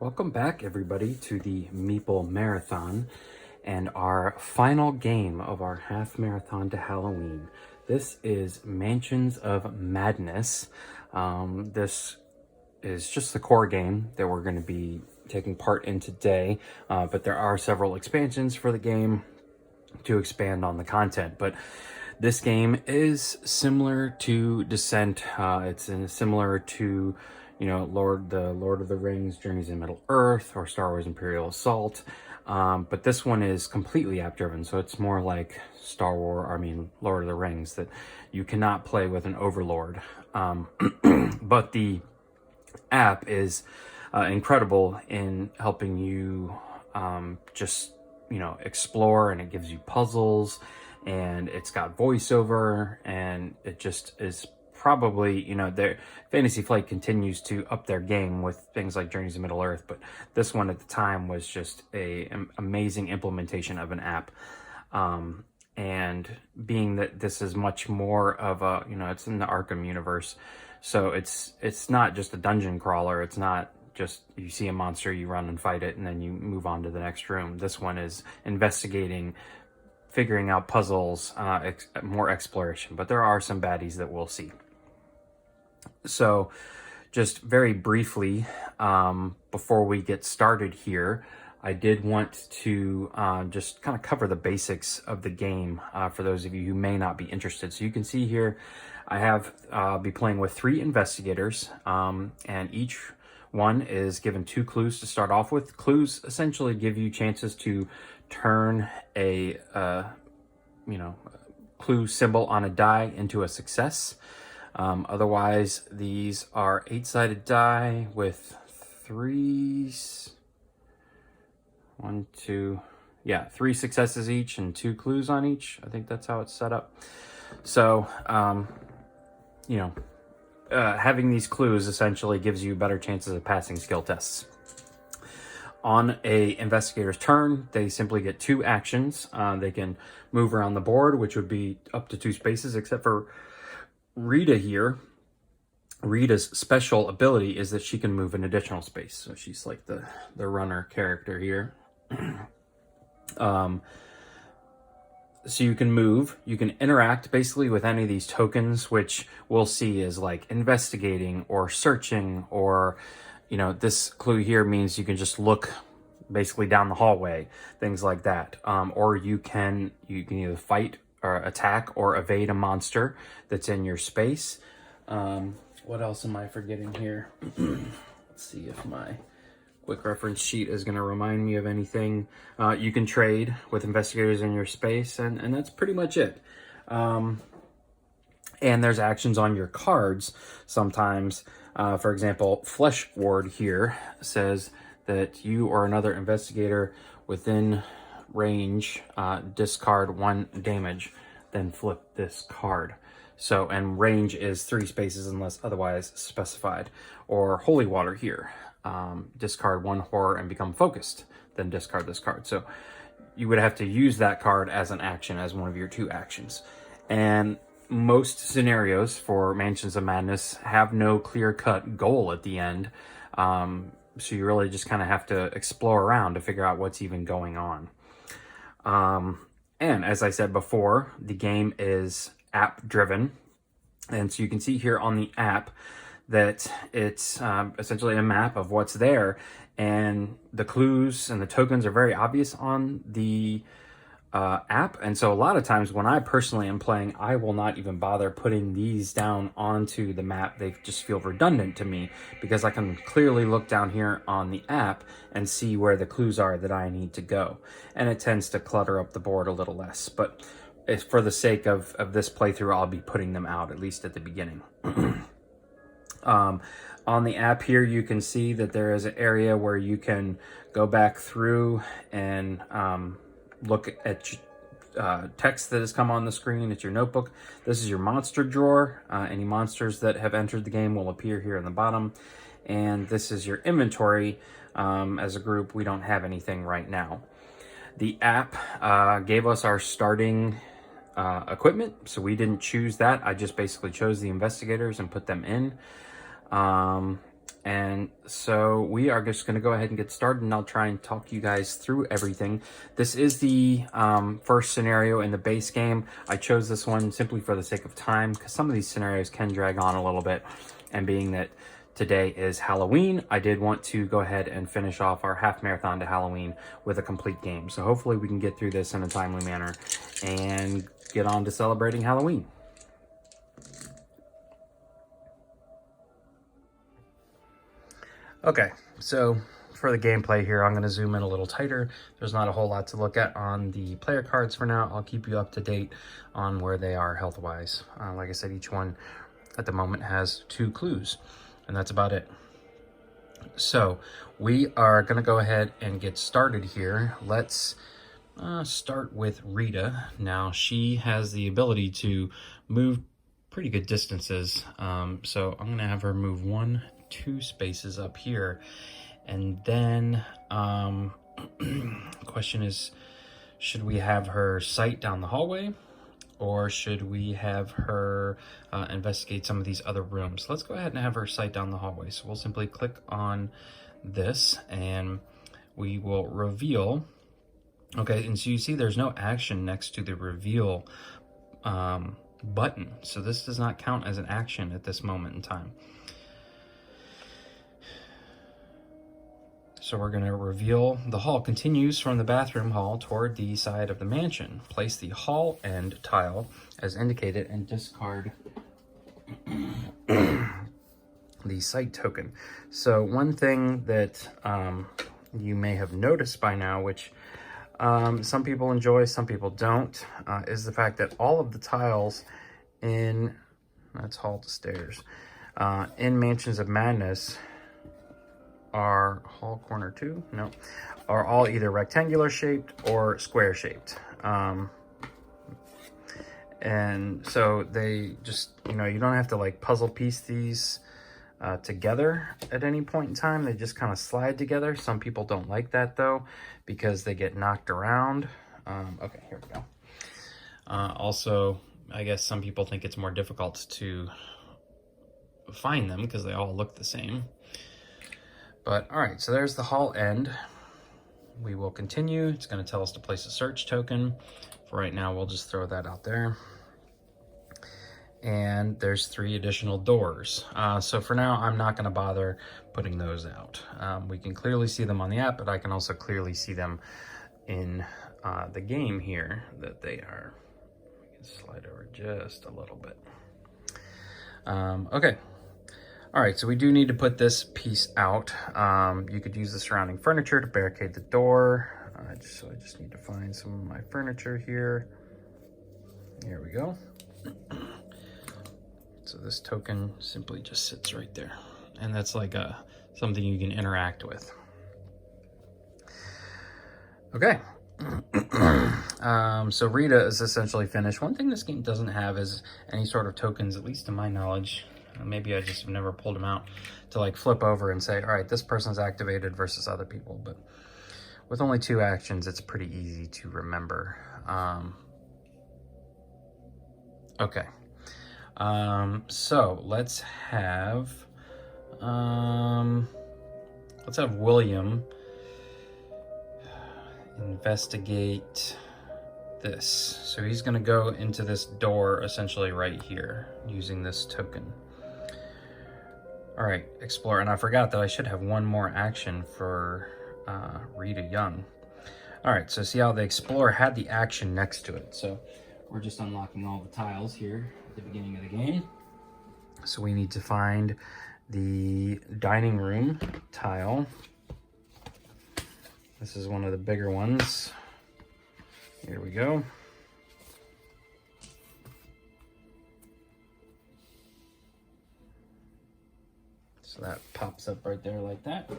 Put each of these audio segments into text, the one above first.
Welcome back, everybody, to the Meeple Marathon and our final game of our half marathon to Halloween. This is Mansions of Madness. This is just the core game that we're going to be taking part in today, but there are several expansions for the game to expand on the content. But this game is similar to Descent. It's similar to Lord of the Rings, Journeys in Middle Earth, or Star Wars Imperial Assault. But this one is completely app driven, so it's more like Lord of the Rings, that you cannot play with an overlord. But the app is incredible in helping you explore, and it gives you puzzles, and it's got voiceover, and it just is probably, their Fantasy Flight continues to up their game with things like Journeys of Middle Earth, but this one at the time was just an amazing implementation of an app. And being that this is much more of a, it's in the Arkham universe, so it's not just a dungeon crawler. It's not just you see a monster, you run and fight it, and then you move on to the next room. This one is investigating, figuring out puzzles, more exploration, but there are some baddies that we'll see. So just very briefly, before we get started here, I did want to just kind of cover the basics of the game for those of you who may not be interested. So you can see here, I have be playing with 3 investigators, and each one is given 2 clues to start off with. Clues essentially give you chances to turn a clue symbol on a die into a success. Otherwise, these are 8-sided die with 3 successes each and 2 clues on each. I think that's how it's set up. So, having these clues essentially gives you better chances of passing skill tests. On a investigator's turn, they simply get 2 actions. They can move around the board, which would be up to 2 spaces, except for Rita here. Rita's special ability is that she can move an additional space. So she's like the runner character here. So you can move, you can interact basically with any of these tokens, which we'll see is like investigating or searching, or this clue here means you can just look basically down the hallway, things like that. Or you can either fight or attack or evade a monster that's in your space. What else am I forgetting here? Let's see if my quick reference sheet is going to remind me of anything. You can trade with investigators in your space, and that's pretty much it. And there's actions on your cards sometimes. For example, Flesh Ward here says that you or another investigator within range discard 1 damage, then flip this card. So, and range is 3 spaces unless otherwise specified. Or Holy Water here, discard 1 horror and become focused, then discard this card. So you would have to use that card as an action, as one of your 2 actions. And most scenarios for Mansions of Madness have no clear-cut goal at the end. So you really just kind of have to explore around to figure out what's even going on. And as I said before, the game is app-driven. And so you can see here on the app that it's essentially a map of what's there. And the clues and the tokens are very obvious on the app. And so a lot of times when I personally am playing, I will not even bother putting these down onto the map. They just feel redundant to me because I can clearly look down here on the app and see where the clues are that I need to go. And it tends to clutter up the board a little less. But for the sake of this playthrough, I'll be putting them out, at least at the beginning. On the app here, you can see that there is an area where you can go back through and look at text that has come on the screen. It's your notebook. This is your monster drawer. Any monsters that have entered the game will appear here in the bottom. And this is your inventory. As a group, we don't have anything right now. The app gave us our starting equipment, so we didn't choose that. I just basically chose the investigators and put them in. And so we are just going to go ahead and get started, and I'll try and talk you guys through everything. This is the first scenario in the base game. I chose this one simply for the sake of time, because some of these scenarios can drag on a little bit. And being that today is Halloween, I did want to go ahead and finish off our half marathon to Halloween with a complete game. So hopefully we can get through this in a timely manner and get on to celebrating Halloween. Okay, so for the gameplay here, I'm going to zoom in a little tighter. There's not a whole lot to look at on the player cards for now. I'll keep you up to date on where they are health-wise. Like I said, each one at the moment has 2 clues, and that's about it. So we are going to go ahead and get started here. Let's start with Rita. Now, she has the ability to move pretty good distances, so I'm going to have her move 2 spaces up here. And then the question is, should we have her sight down the hallway, or should we have her investigate some of these other rooms? Let's go ahead and have her sight down the hallway. So we'll simply click on this and we will reveal. Okay, and so you see there's no action next to the reveal button. So this does not count as an action at this moment in time. So we're going to reveal the hall continues from the bathroom hall toward the side of the mansion. Place the hall end tile as indicated and discard the sight token. So one thing that you may have noticed by now, which some people enjoy, some people don't, is the fact that all of the tiles in, that's hall to stairs, in Mansions of Madness are hall corner 2, no, are all either rectangular shaped or square shaped. And so they just, you don't have to like puzzle piece these together at any point in time. They just kind of slide together. Some people don't like that though, because they get knocked around. Okay, here we go. Also, I guess some people think it's more difficult to find them because they all look the same. But all right, so there's the hall end. We will continue. It's going to tell us to place a search token. For right now, we'll just throw that out there. And there's 3 additional doors. So for now, I'm not going to bother putting those out. We can clearly see them on the app, but I can also clearly see them in the game here that they are. We can slide over just a little bit. Okay. All right, so we do need to put this piece out. You could use the surrounding furniture to barricade the door. So I just need to find some of my furniture here. Here we go. So this token simply just sits right there. And that's like something you can interact with. Okay. So Rita is essentially finished. One thing this game doesn't have is any sort of tokens, at least to my knowledge. Maybe I just have never pulled them out to like flip over and say, all right, this person's activated versus other people. But with only 2 actions, it's pretty easy to remember. Okay. So let's have William investigate this. So he's going to go into this door essentially right here using this token. All right, explore. And I forgot that I should have one more action for Rita Young. All right, so see how the Explorer had the action next to it. So we're just unlocking all the tiles here at the beginning of the game. So we need to find the dining room tile. This is one of the bigger ones. Here we go. So that pops up right there like that.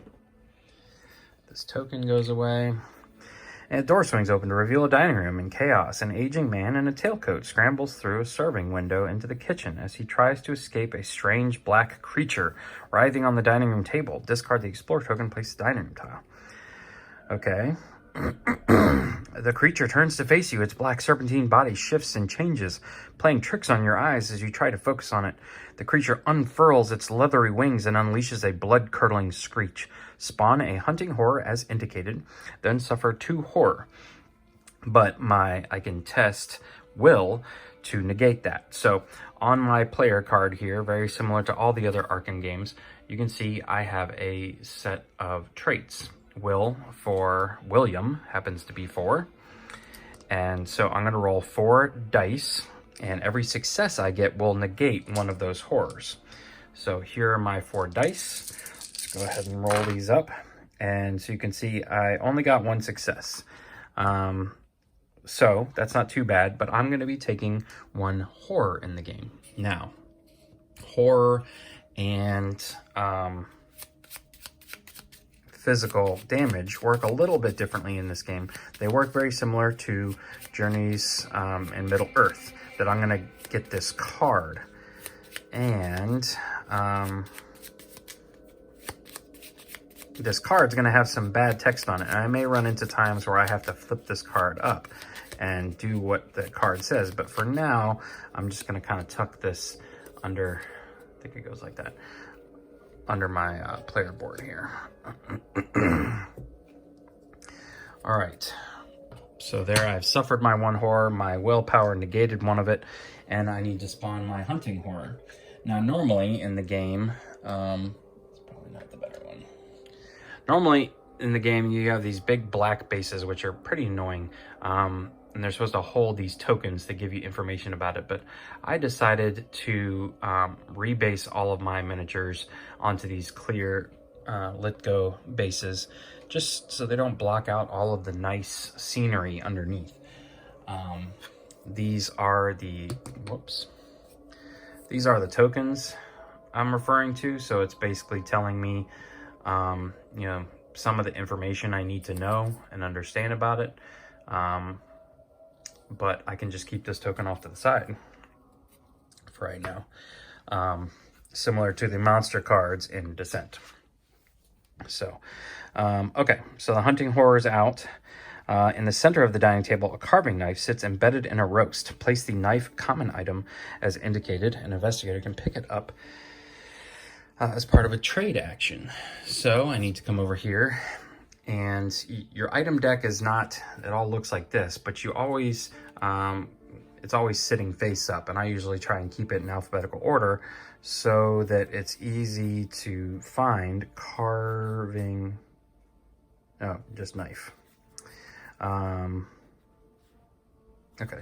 This token goes away. And a door swings open to reveal a dining room in chaos. An aging man in a tailcoat scrambles through a serving window into the kitchen as he tries to escape a strange black creature writhing on the dining room table. Discard the Explorer token, place the dining room tile. Okay. The creature turns to face you. Its black serpentine body shifts and changes, playing tricks on your eyes as you try to focus on it. The creature unfurls its leathery wings and unleashes a blood-curdling screech. Spawn a hunting horror as indicated, then suffer 2 horror. But I can test will to negate that. So on my player card here, very similar to all the other Arkham games, you can see I have a set of traits. Will for William happens to be 4. And so I'm going to roll 4 dice, and every success I get will negate one of those horrors. So here are my 4 dice. Let's go ahead and roll these up. And so you can see I only got 1 success. So that's not too bad, but I'm going to be taking 1 horror in the game. Now, horror and physical damage work a little bit differently in this game. They work very similar to Journeys in Middle Earth, that I'm going to get this card. And this card's going to have some bad text on it. And I may run into times where I have to flip this card up and do what the card says. But for now, I'm just going to kind of tuck this under, I think it goes like that, under my player board here. All right, so there I've suffered my 1 horror, my willpower negated 1 of it, and I need to spawn my hunting horror. Now normally in the game, it's probably not the better one. Normally in the game you have these big black bases which are pretty annoying, and they're supposed to hold these tokens to give you information about it, but I decided to rebase all of my miniatures onto these clear Litgo bases, just so they don't block out all of the nice scenery underneath. These are the tokens I'm referring to, so it's basically telling me you know, some of the information I need to know and understand about it. But I can just keep this token off to the side for right now, similar to the monster cards in Descent. So, okay, so the hunting horror is out. In the center of the dining table, a carving knife sits embedded in a roast. Place the knife common item as indicated. An investigator can pick it up as part of a trade action. So I need to come over here, and your item deck is not, it all looks like this, but you always, it's always sitting face up, and I usually try and keep it in alphabetical order so that it's easy to find. Carving, oh, just knife. Okay,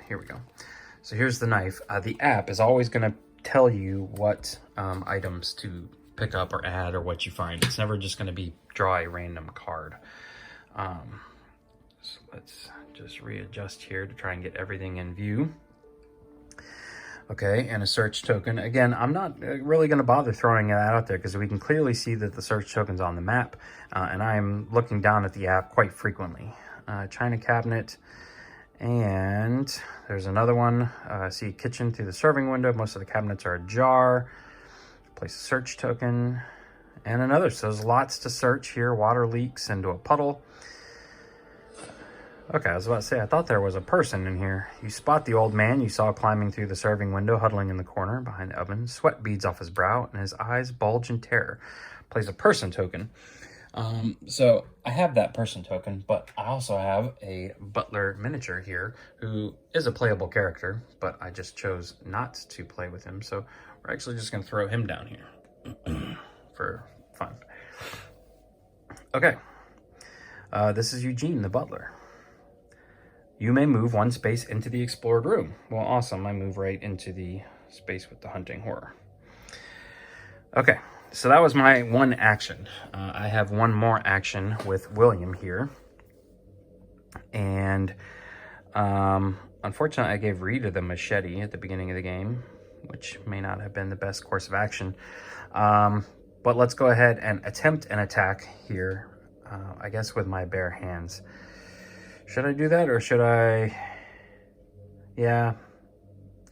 here we go. So here's the knife. The app is always going to tell you what items to pick up or add or what you find. It's never just going to be draw a random card. So let's just readjust here to try and get everything in view. Okay, and a search token. Again, I'm not really going to bother throwing that out there because we can clearly see that the search token's on the map, and I'm looking down at the app quite frequently. China cabinet, and there's another one. See kitchen through the serving window. Most of the cabinets are ajar. Place a search token, and another. So there's lots to search here. Water leaks into a puddle. Okay, I was about to say, I thought there was a person in here. You spot the old man you saw climbing through the serving window, huddling in the corner behind the oven. Sweat beads off his brow, and his eyes bulge in terror. Plays a person token. So I have that person token, but I also have a butler miniature here who is a playable character, but I just chose not to play with him. So we're actually just going to throw him down here for fun. Okay. This is Eugene, the butler. You may move 1 space into the explored room. Well, awesome. I move right into the space with the hunting horror. Okay, so that was my 1 action. I have 1 more action with William here. And unfortunately, I gave Rita the machete at the beginning of the game, which may not have been the best course of action. But let's go ahead and attempt an attack here, I guess with my bare hands. Should I do that, or should I? Yeah,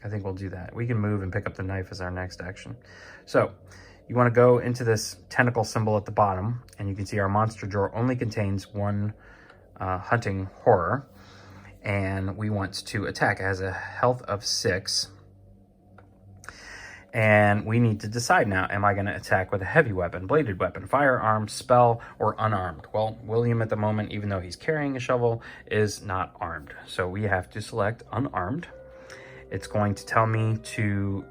I think we'll do that. We can move and pick up the knife as our next action. So you want to go into this tentacle symbol at the bottom, and you can see our monster drawer only contains 1 hunting horror, and we want to attack. It has a health of 6. And we need to decide now, am I going to attack with a heavy weapon, bladed weapon, firearm, spell, or unarmed? Well, William at the moment, even though he's carrying a shovel, is not armed. So we have to select unarmed. It's going to tell me to,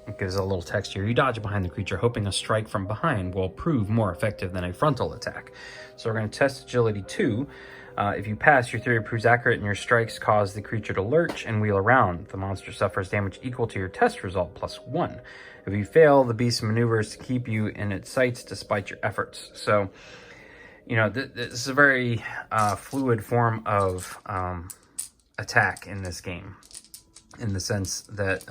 it gives a little text here. You dodge behind the creature, hoping a strike from behind will prove more effective than a frontal attack. So we're going to test agility 2. If you pass, your theory proves accurate and your strikes cause the creature to lurch and wheel around. The monster suffers damage equal to your test result plus 1. If you fail, the beast maneuvers to keep you in its sights despite your efforts. So, you know, this is a very fluid form of attack in this game, in the sense that,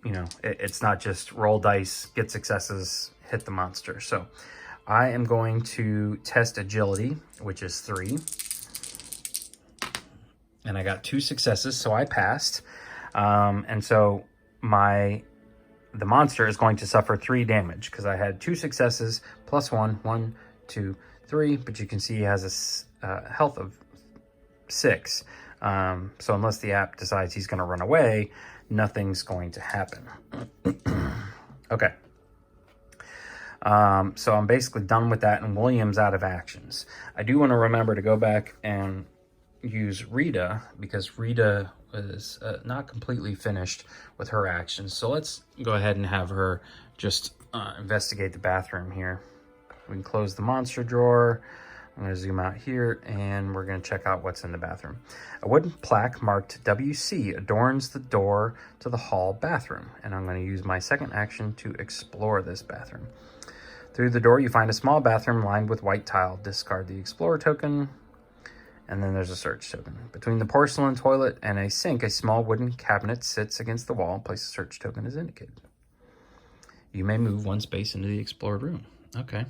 you know, it's not just roll dice, get successes, hit the monster. So I am going to test agility, which is 3. And I got 2 successes, so I passed. And so the monster is going to suffer 3 damage because I had 2 successes plus 1. 1, 2, 3. But you can see he has a health of 6. So unless the app decides he's going to run away, nothing's going to happen. Okay. So I'm basically done with that, and William's out of actions. I do want to remember to go back and use Rita, because Rita was not completely finished with her actions. So let's go ahead and have her just investigate the bathroom here. We can close the monster drawer. I'm going to zoom out here, and we're going to check out what's in the bathroom. A wooden plaque marked WC adorns the door to the hall bathroom, and I'm going to use my second action to explore this bathroom. Through the door, you find a small bathroom lined with white tile. Discard the Explorer token, and then there's a search token. Between the porcelain toilet and a sink, a small wooden cabinet sits against the wall. Place a search token as indicated. You may move 1 space into the explored room. Okay.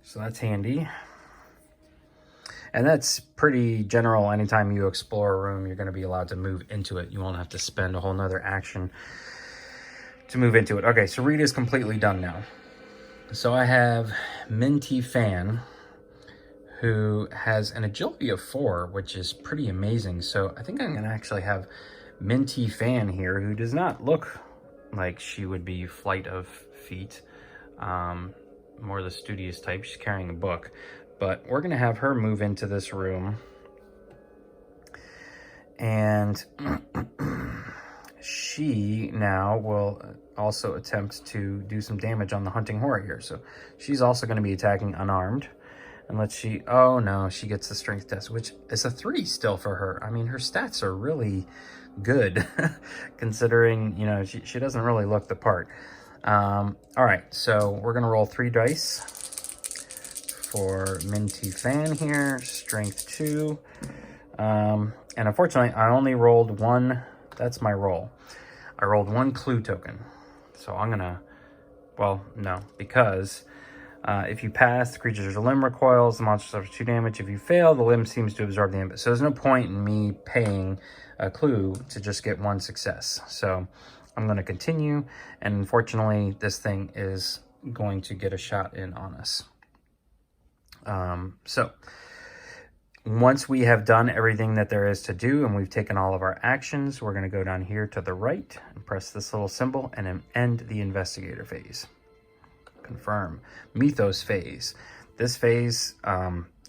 So that's handy. And that's pretty general. Anytime you explore a room, you're going to be allowed to move into it. You won't have to spend a whole nother action to move into it. Okay, so Rita's completely done now. So I have Minty Fan, who has an agility of 4, which is pretty amazing. So I think I'm going to actually have Minty Fan here, who does not look like she would be flight of feet. More the studious type. She's carrying a book. But we're going to have her move into this room. And she now will also attempt to do some damage on the hunting horror here. So she's also going to be attacking unarmed. And oh no, she gets the strength test, which is a 3 still for her. I mean, her stats are really good considering, you know, she doesn't really look the part. All right, so we're going to roll 3 dice for Minty Fan here. Strength 2. And unfortunately, I only rolled 1. That's my roll. I rolled 1 clue token. So I'm going to, well, no, because if you pass, the creature's limb recoils, the monster suffers 2 damage. If you fail, the limb seems to absorb the damage. So there's no point in me paying a clue to just get 1 success. So I'm going to continue, and unfortunately, this thing is going to get a shot in on us. So once we have done everything that there is to do, and we've taken all of our actions, we're going to go down here to the right and press this little symbol and end the Investigator Phase. Confirm. Mythos Phase. This phase,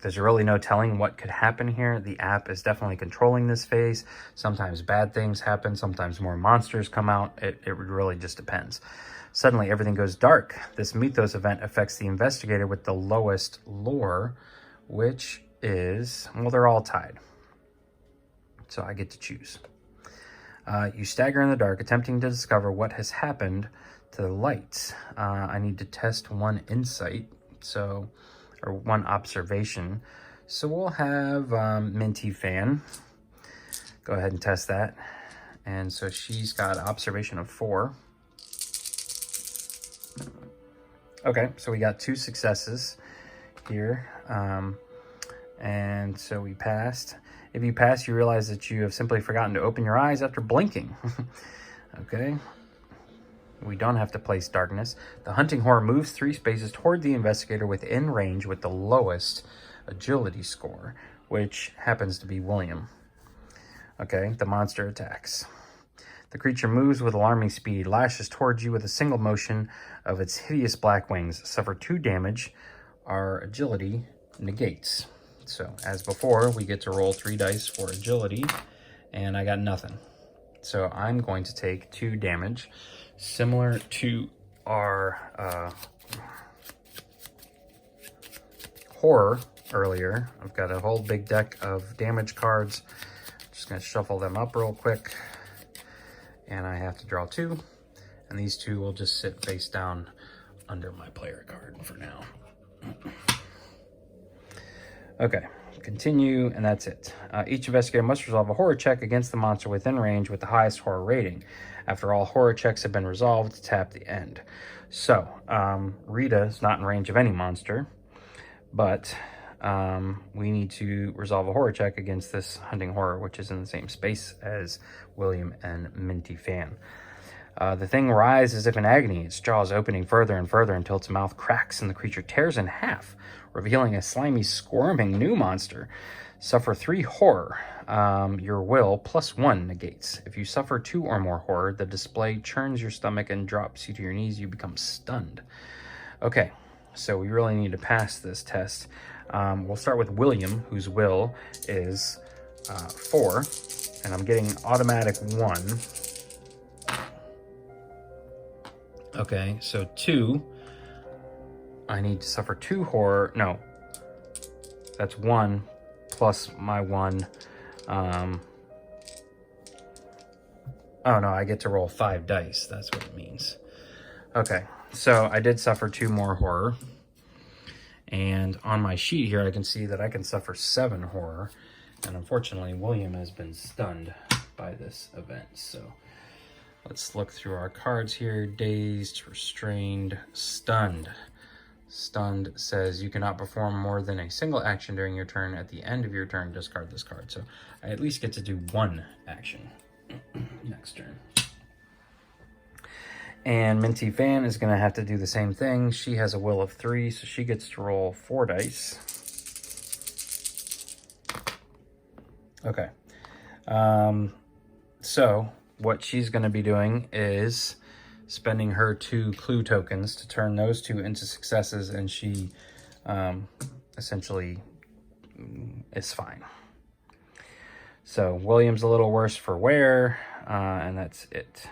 there's really no telling what could happen here. The app is definitely controlling this phase. Sometimes bad things happen. Sometimes more monsters come out. It really just depends. Suddenly, everything goes dark. This Mythos event affects the investigator with the lowest lore, which is, well, they're all tied. So I get to choose. You stagger in the dark, attempting to discover what has happened to the lights. I need to test 1 insight, or 1 observation. So we'll have Minty Fan. Go ahead and test that. And so she's got observation of 4. Okay, so we got 2 successes here. And so we passed. If you pass, you realize that you have simply forgotten to open your eyes after blinking. Okay. We don't have to place darkness. The hunting horror moves 3 spaces toward the investigator within range with the lowest agility score, which happens to be William. Okay, the monster attacks. The creature moves with alarming speed, lashes towards you with a single motion of its hideous black wings. Suffer 2 damage. Our agility negates. So, as before, we get to roll 3 dice for agility, and I got nothing. So I'm going to take 2 damage, similar to our horror earlier. I've got a whole big deck of damage cards. Just going to shuffle them up real quick. And I have to draw 2. And these 2 will just sit face down under my player card for now. Okay, continue, and that's it. Each investigator must resolve a horror check against the monster within range with the highest horror rating. After all horror checks have been resolved, tap the end. So, Rita is not in range of any monster, but we need to resolve a horror check against this hunting horror, which is in the same space as William and Minty Fan. The thing writhes as if in agony, its jaws opening further and further until its mouth cracks and the creature tears in half, revealing a slimy, squirming new monster. Suffer 3 horror. Your will plus 1 negates. If you suffer 2 or more horror, the display churns your stomach and drops you to your knees. You become stunned. Okay, so we really need to pass this test. We'll start with William, whose will is 4, and I'm getting automatic 1. Okay, so 2. I need to suffer 2 horror. No, that's 1 plus my 1. Oh no, I get to roll 5 dice. That's what it means. Okay, so I did suffer 2 more horror. And on my sheet here, I can see that I can suffer 7 horror. And unfortunately, William has been stunned by this event. So let's look through our cards here. Dazed, restrained, stunned. Stunned says you cannot perform more than a single action during your turn. At the end of your turn, discard this card. So I at least get to do 1 action next turn. And Minty Fan is going to have to do the same thing. She has a will of 3, so she gets to roll 4 dice. Okay. So what she's going to be doing is spending her 2 clue tokens to turn those 2 into successes, and she essentially is fine. So William's a little worse for wear, and that's it.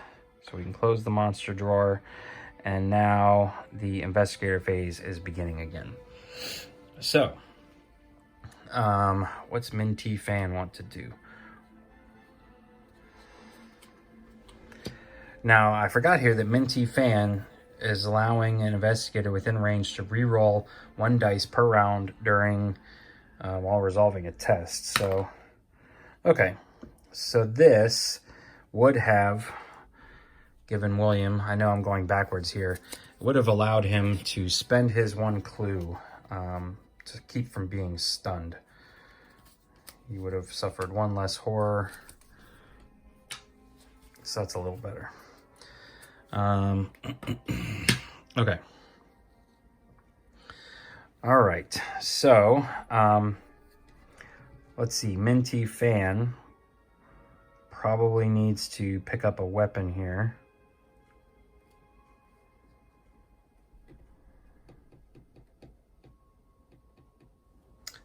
So we can close the monster drawer, and now the investigator phase is beginning again. So, what's Minty Fan want to do? Now, I forgot here that Minty Fan is allowing an investigator within range to re-roll 1 dice per round during while resolving a test. So, okay, so this would have given William, I know I'm going backwards here, would have allowed him to spend his 1 clue to keep from being stunned. He would have suffered 1 less horror, so that's a little better. Okay. All right, so let's see, Minty Fan probably needs to pick up a weapon here.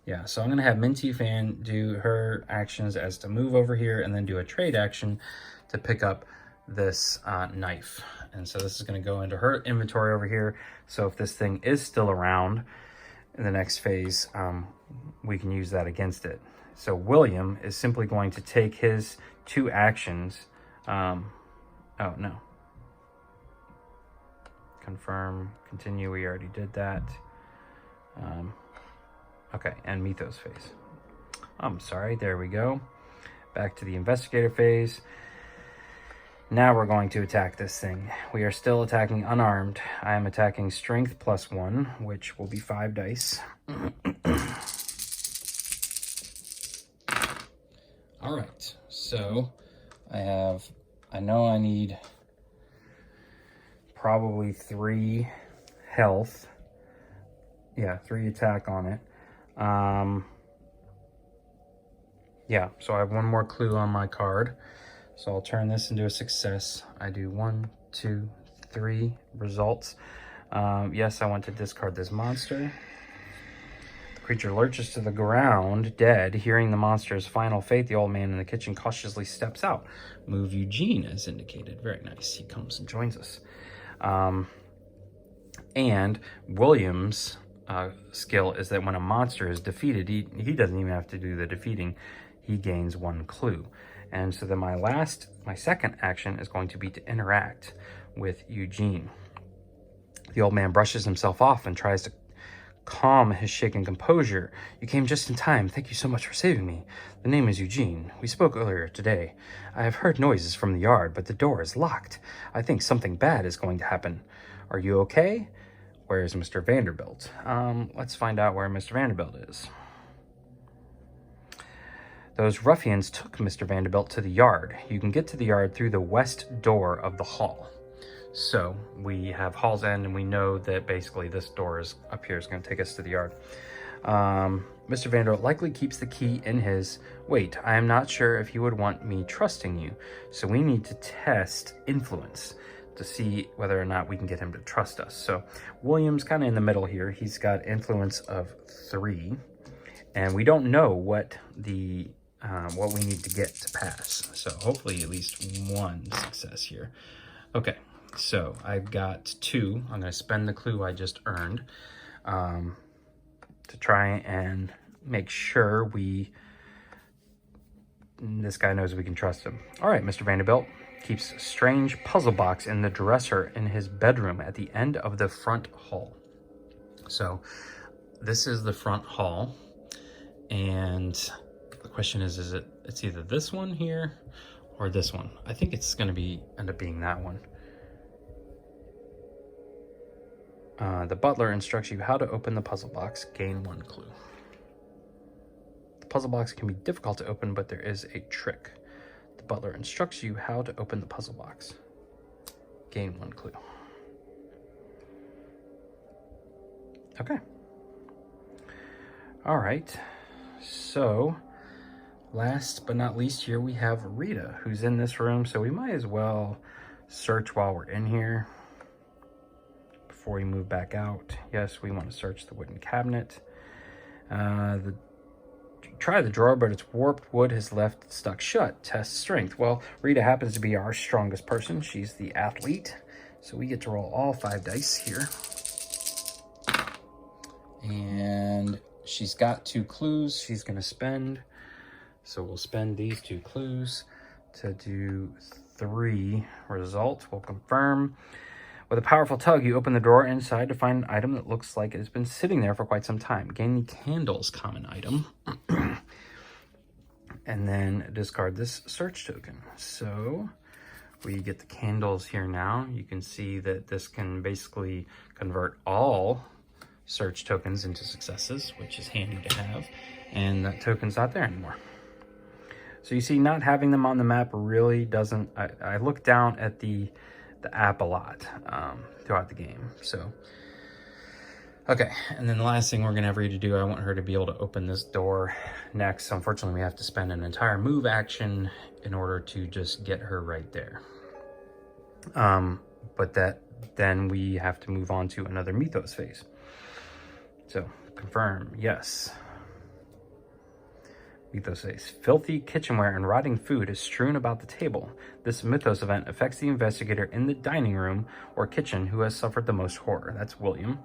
Yeah, so I'm going to have Minty Fan do her actions as to move over here and then do a trade action to pick up this knife. And so this is going to go into her inventory over here. So if this thing is still around in the next phase, we can use that against it. So William is simply going to take his 2 actions. Oh, no. Confirm, continue, we already did that. Okay, and Mythos Phase. I'm sorry, there we go. Back to the Investigator Phase. Now we're going to attack this thing. We are still attacking unarmed. I am attacking Strength plus 1, which will be 5 dice. All right, so I know I need probably 3 health. Yeah, 3 attack on it. Yeah, so I have 1 more clue on my card. So I'll turn this into a success. I do 1, 2, 3 results. Yes, I want to discard this monster. The creature lurches to the ground, dead. Hearing the monster's final fate, the old man in the kitchen cautiously steps out. Move Eugene, as indicated. Very nice. He comes and joins us. And William's skill is that when a monster is defeated, he doesn't even have to do the defeating. He gains 1 clue. And so then my second action is going to be to interact with Eugene. The old man brushes himself off and tries to calm his shaken composure. You came just in time. Thank you so much for saving me. The name is Eugene. We spoke earlier today. I have heard noises from the yard, but the door is locked. I think something bad is going to happen. Are you okay? Where is Mr. Vanderbilt? Let's find out where Mr. Vanderbilt is. Those ruffians took Mr. Vanderbilt to the yard. You can get to the yard through the west door of the hall. So we have Hall's End, and we know that basically this door is up here is going to take us to the yard. Mr. Vanderbilt likely keeps the key in his... Wait, I am not sure if you would want me trusting you. So we need to test influence to see whether or not we can get him to trust us. So William's kind of in the middle here. He's got influence of 3. And we don't know what we need to get to pass. So hopefully at least 1 success here. Okay, so I've got 2. I'm going to spend the clue I just earned to try and make sure this guy knows we can trust him. All right, Mr. Vanderbilt keeps a strange puzzle box in the dresser in his bedroom at the end of the front hall. So this is the front hall, and the question is it's either this one here or this one. I think it's going to end up being that one. The butler instructs you how to open the puzzle box. Gain 1 clue. The puzzle box can be difficult to open, but there is a trick. The butler instructs you how to open the puzzle box. Gain 1 clue. Okay. All right. So, last but not least here, we have Rita, who's in this room. So we might as well search while we're in here before we move back out. Yes, we want to search the wooden cabinet. Try the drawer, but its warped wood has left stuck shut. Test strength. Well, Rita happens to be our strongest person. She's the athlete. So we get to roll all 5 dice here. And she's got 2 clues she's going to spend. So we'll spend these 2 clues to do 3 results. We'll confirm. With a powerful tug, you open the drawer inside to find an item that looks like it has been sitting there for quite some time. Gain the candles common item. And then discard this search token. So we get the candles here now. You can see that this can basically convert all search tokens into successes, which is handy to have. And that token's not there anymore. So you see, not having them on the map really doesn't... I look down at the app a lot throughout the game. So, okay, and then the last thing we're going to have Rita do, I want her to be able to open this door next. So unfortunately, we have to spend an entire move action in order to just get her right there. But then we have to move on to another Mythos phase. So, confirm, yes. Mythos Phase. Filthy kitchenware and rotting food is strewn about the table. This Mythos event affects the investigator in the dining room or kitchen who has suffered the most horror. That's William.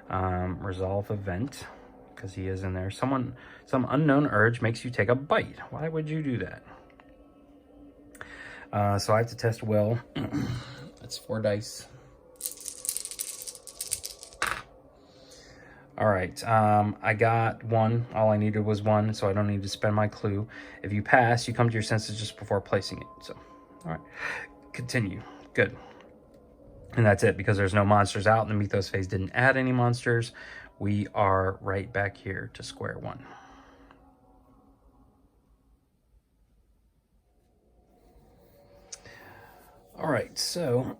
Resolve event, because he is in there. Some unknown urge makes you take a bite. Why would you do that? So I have to test will. That's 4 dice. All right, I got 1. All I needed was 1, so I don't need to spend my clue. If you pass, you come to your senses just before placing it. So, all right, continue. Good. And that's it, because there's no monsters out, and the Mythos phase didn't add any monsters. We are right back here to square one. All right, so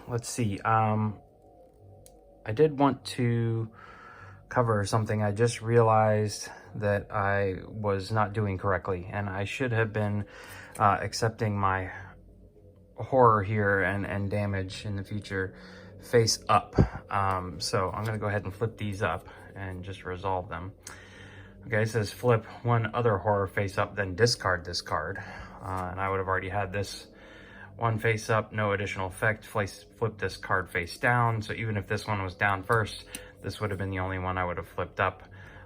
let's see. I did want to cover something I just realized that I was not doing correctly, and I should have been accepting my horror here and damage in the future face up. So I'm gonna go ahead and flip these up and just resolve them. Okay, it says flip one other horror face up, then discard this card. And I would have already had this one face up, no additional effect, flip this card face down. So even if this one was down first, this would have been the only one I would have flipped up.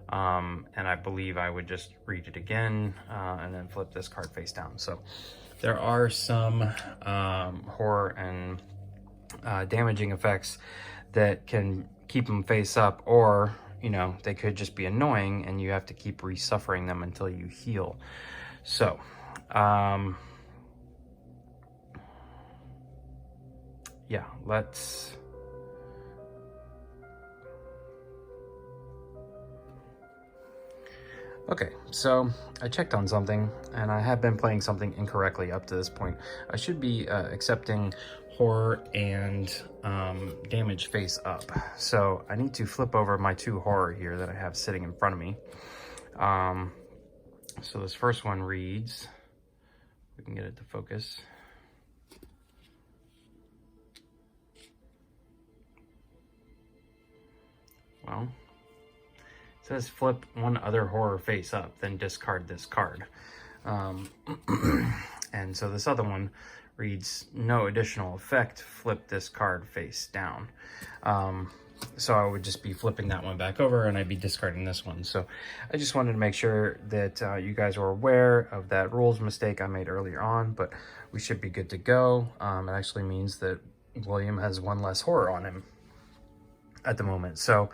And I believe I would just read it again and then flip this card face down. So there are some horror and damaging effects that can keep them face up, or, you know, they could just be annoying and you have to keep resuffering them until you heal. So, yeah, let's... Okay, so I checked on something, and I have been playing something incorrectly up to this point. I should be accepting horror and damage face up. So I need to flip over my two horror here that I have sitting in front of me. So this first one reads, we can get it to focus. Well, it says flip one other horror face up, then discard this card. And so this other one reads, no additional effect, flip this card face down. So I would just be flipping that one back over and I'd be discarding this one. So I just wanted to make sure that you guys were aware of that rules mistake I made earlier on, but we should be good to go. It actually means that William has one less horror on him at the moment. So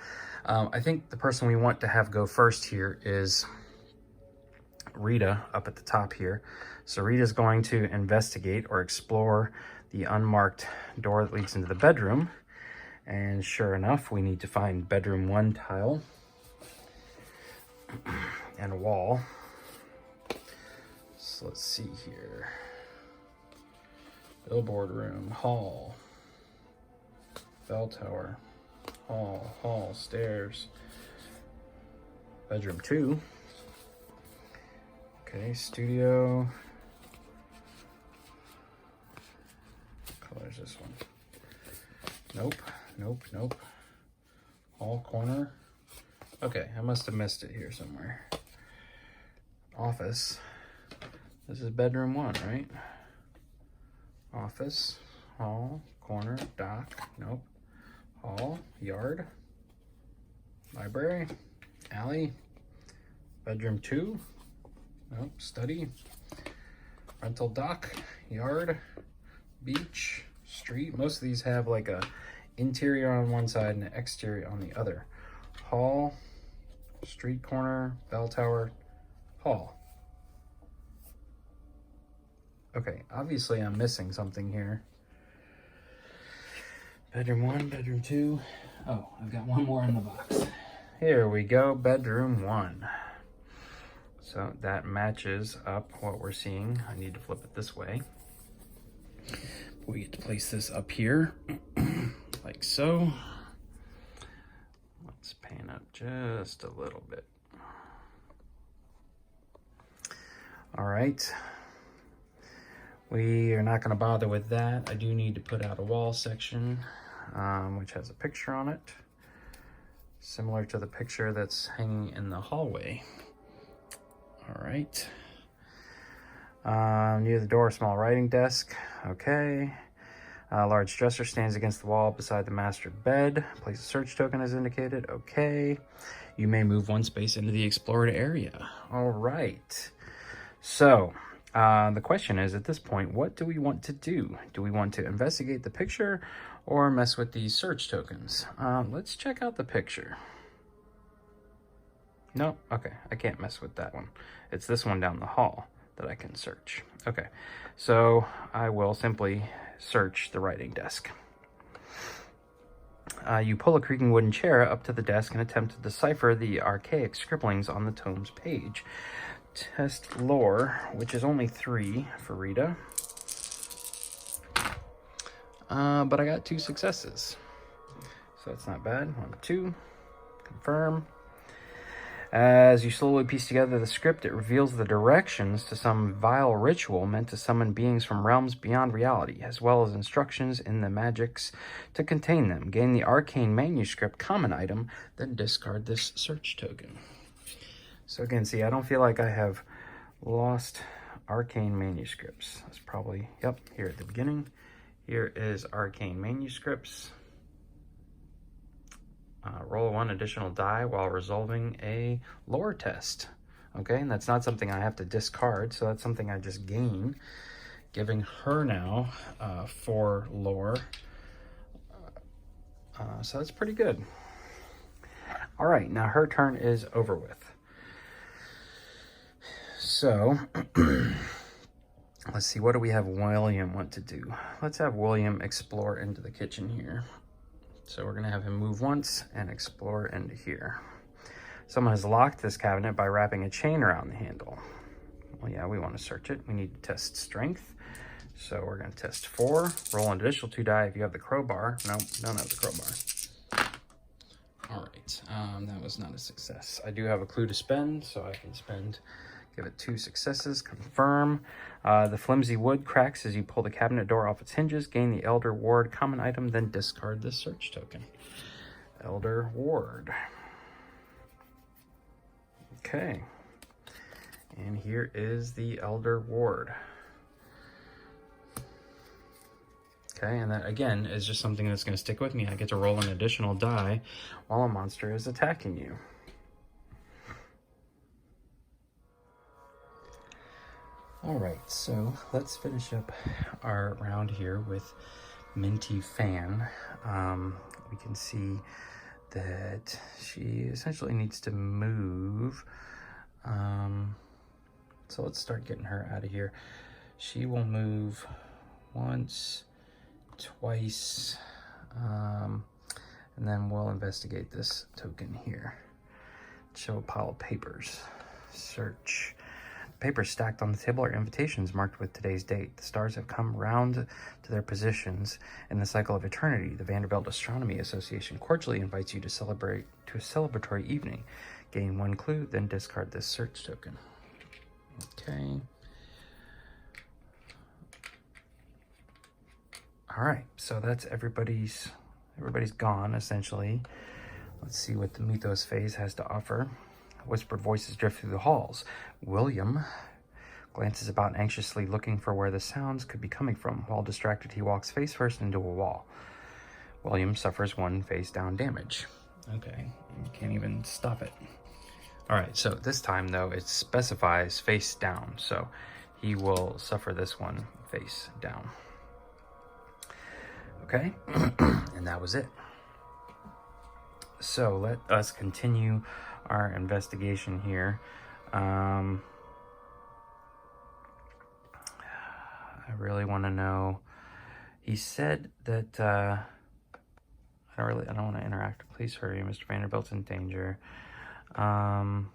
I think the person we want to have go first here is Rita up at the top here. So Rita's going to investigate or explore the unmarked door that leads into the bedroom. And sure enough, we need to find bedroom 1 tile and a wall. So let's see here. Billboard room, hall, bell tower, hall, stairs, bedroom 2. Okay, studio. What color is this one? Nope. Hall, corner. Okay, I must have missed it here somewhere. Office. This is bedroom 1, right? Office, hall, corner, dock. Nope. Hall, yard, library, alley, bedroom 2. Nope. Study, rental dock, yard, beach, street. Most of these have like a interior on one side and an exterior on the other. Hall, street corner, bell tower, hall. Okay, obviously I'm missing something here. Bedroom 1, bedroom 2. Oh, I've got one more in the box. Here we go, bedroom 1. So that matches up what we're seeing. I need to flip it this way. We get to place this up here, like so. Let's pan up just a little bit. All right. We are not going to bother with that. I do need to put out a wall section, which has a picture on it, similar to the picture that's hanging in the hallway. All right. Near the door, small writing desk. Okay. Large dresser stands against the wall beside the master bed. Place a search token as indicated. Okay. You may move 1 space into the explored area. All right. So the question is, at this point, what do we want to do? Do we want to investigate the picture or mess with these search tokens? Let's check out the picture. No, okay, I can't mess with that one. It's this one down the hall that I can search. Okay, so I will simply search the writing desk. You pull a creaking wooden chair up to the desk and attempt to decipher the archaic scribblings on the tome's page. Test lore, which is only 3 for Rita. but I got 2 successes. So that's not bad. 1, 2, confirm. As you slowly piece together the script, it reveals the directions to some vile ritual meant to summon beings from realms beyond reality, as well as instructions in the magics to contain them. Gain the arcane manuscript common item, then discard this search token. So again, see, I don't feel like I have lost arcane manuscripts. That's probably, yep, here at the beginning. Here is arcane manuscripts. Roll 1 additional die while resolving a lore test. Okay, and that's not something I have to discard, so that's something I just gain. Giving her now 4 lore. So that's pretty good. All right, now her turn is over with. So, let's see, what do we have William want to do? Let's have William explore into the kitchen here. So we're gonna have him move once and explore into here. Someone has locked this cabinet by wrapping a chain around the handle. Well, yeah, we wanna search it. We need to test strength. So we're gonna test 4, roll an additional 2 die if you have the crowbar. Nope, don't have the crowbar. All right, that was not a success. I do have a clue to spend, so I can spend, give it 2 successes, confirm. The flimsy wood cracks as you pull the cabinet door off its hinges, gain the Elder Ward common item, then discard the search token. Elder Ward. Okay. And here is the Elder Ward. Okay, and that again is just something that's going to stick with me. I get to roll an additional die while a monster is attacking you. All right, so let's finish up our round here with Minty Fan. We can see that she essentially needs to move. So let's start getting her out of here. She will move once, twice, and then we'll investigate this token here. Show a pile of papers. Search. Papers stacked on the table are invitations marked with today's date. The stars have come round to their positions in the cycle of eternity. The Vanderbilt Astronomy Association cordially invites you to celebrate a celebratory evening. Gain 1 clue, then discard this search token. Okay. All right, so that's everybody's gone essentially. Let's see what the Mythos Phase has to offer. Whispered voices drift through the halls. William glances about anxiously, looking for where the sounds could be coming from. While distracted, he walks face first into a wall. William suffers 1 face down damage. Okay, you can't even stop it. All right, so this time though, it specifies face down, so he will suffer this 1 face down. Okay, and that was it. So let us continue our investigation here. I really want to know. He said that I don't want to interact. Please hurry, Mr. Vanderbilt's in danger. Current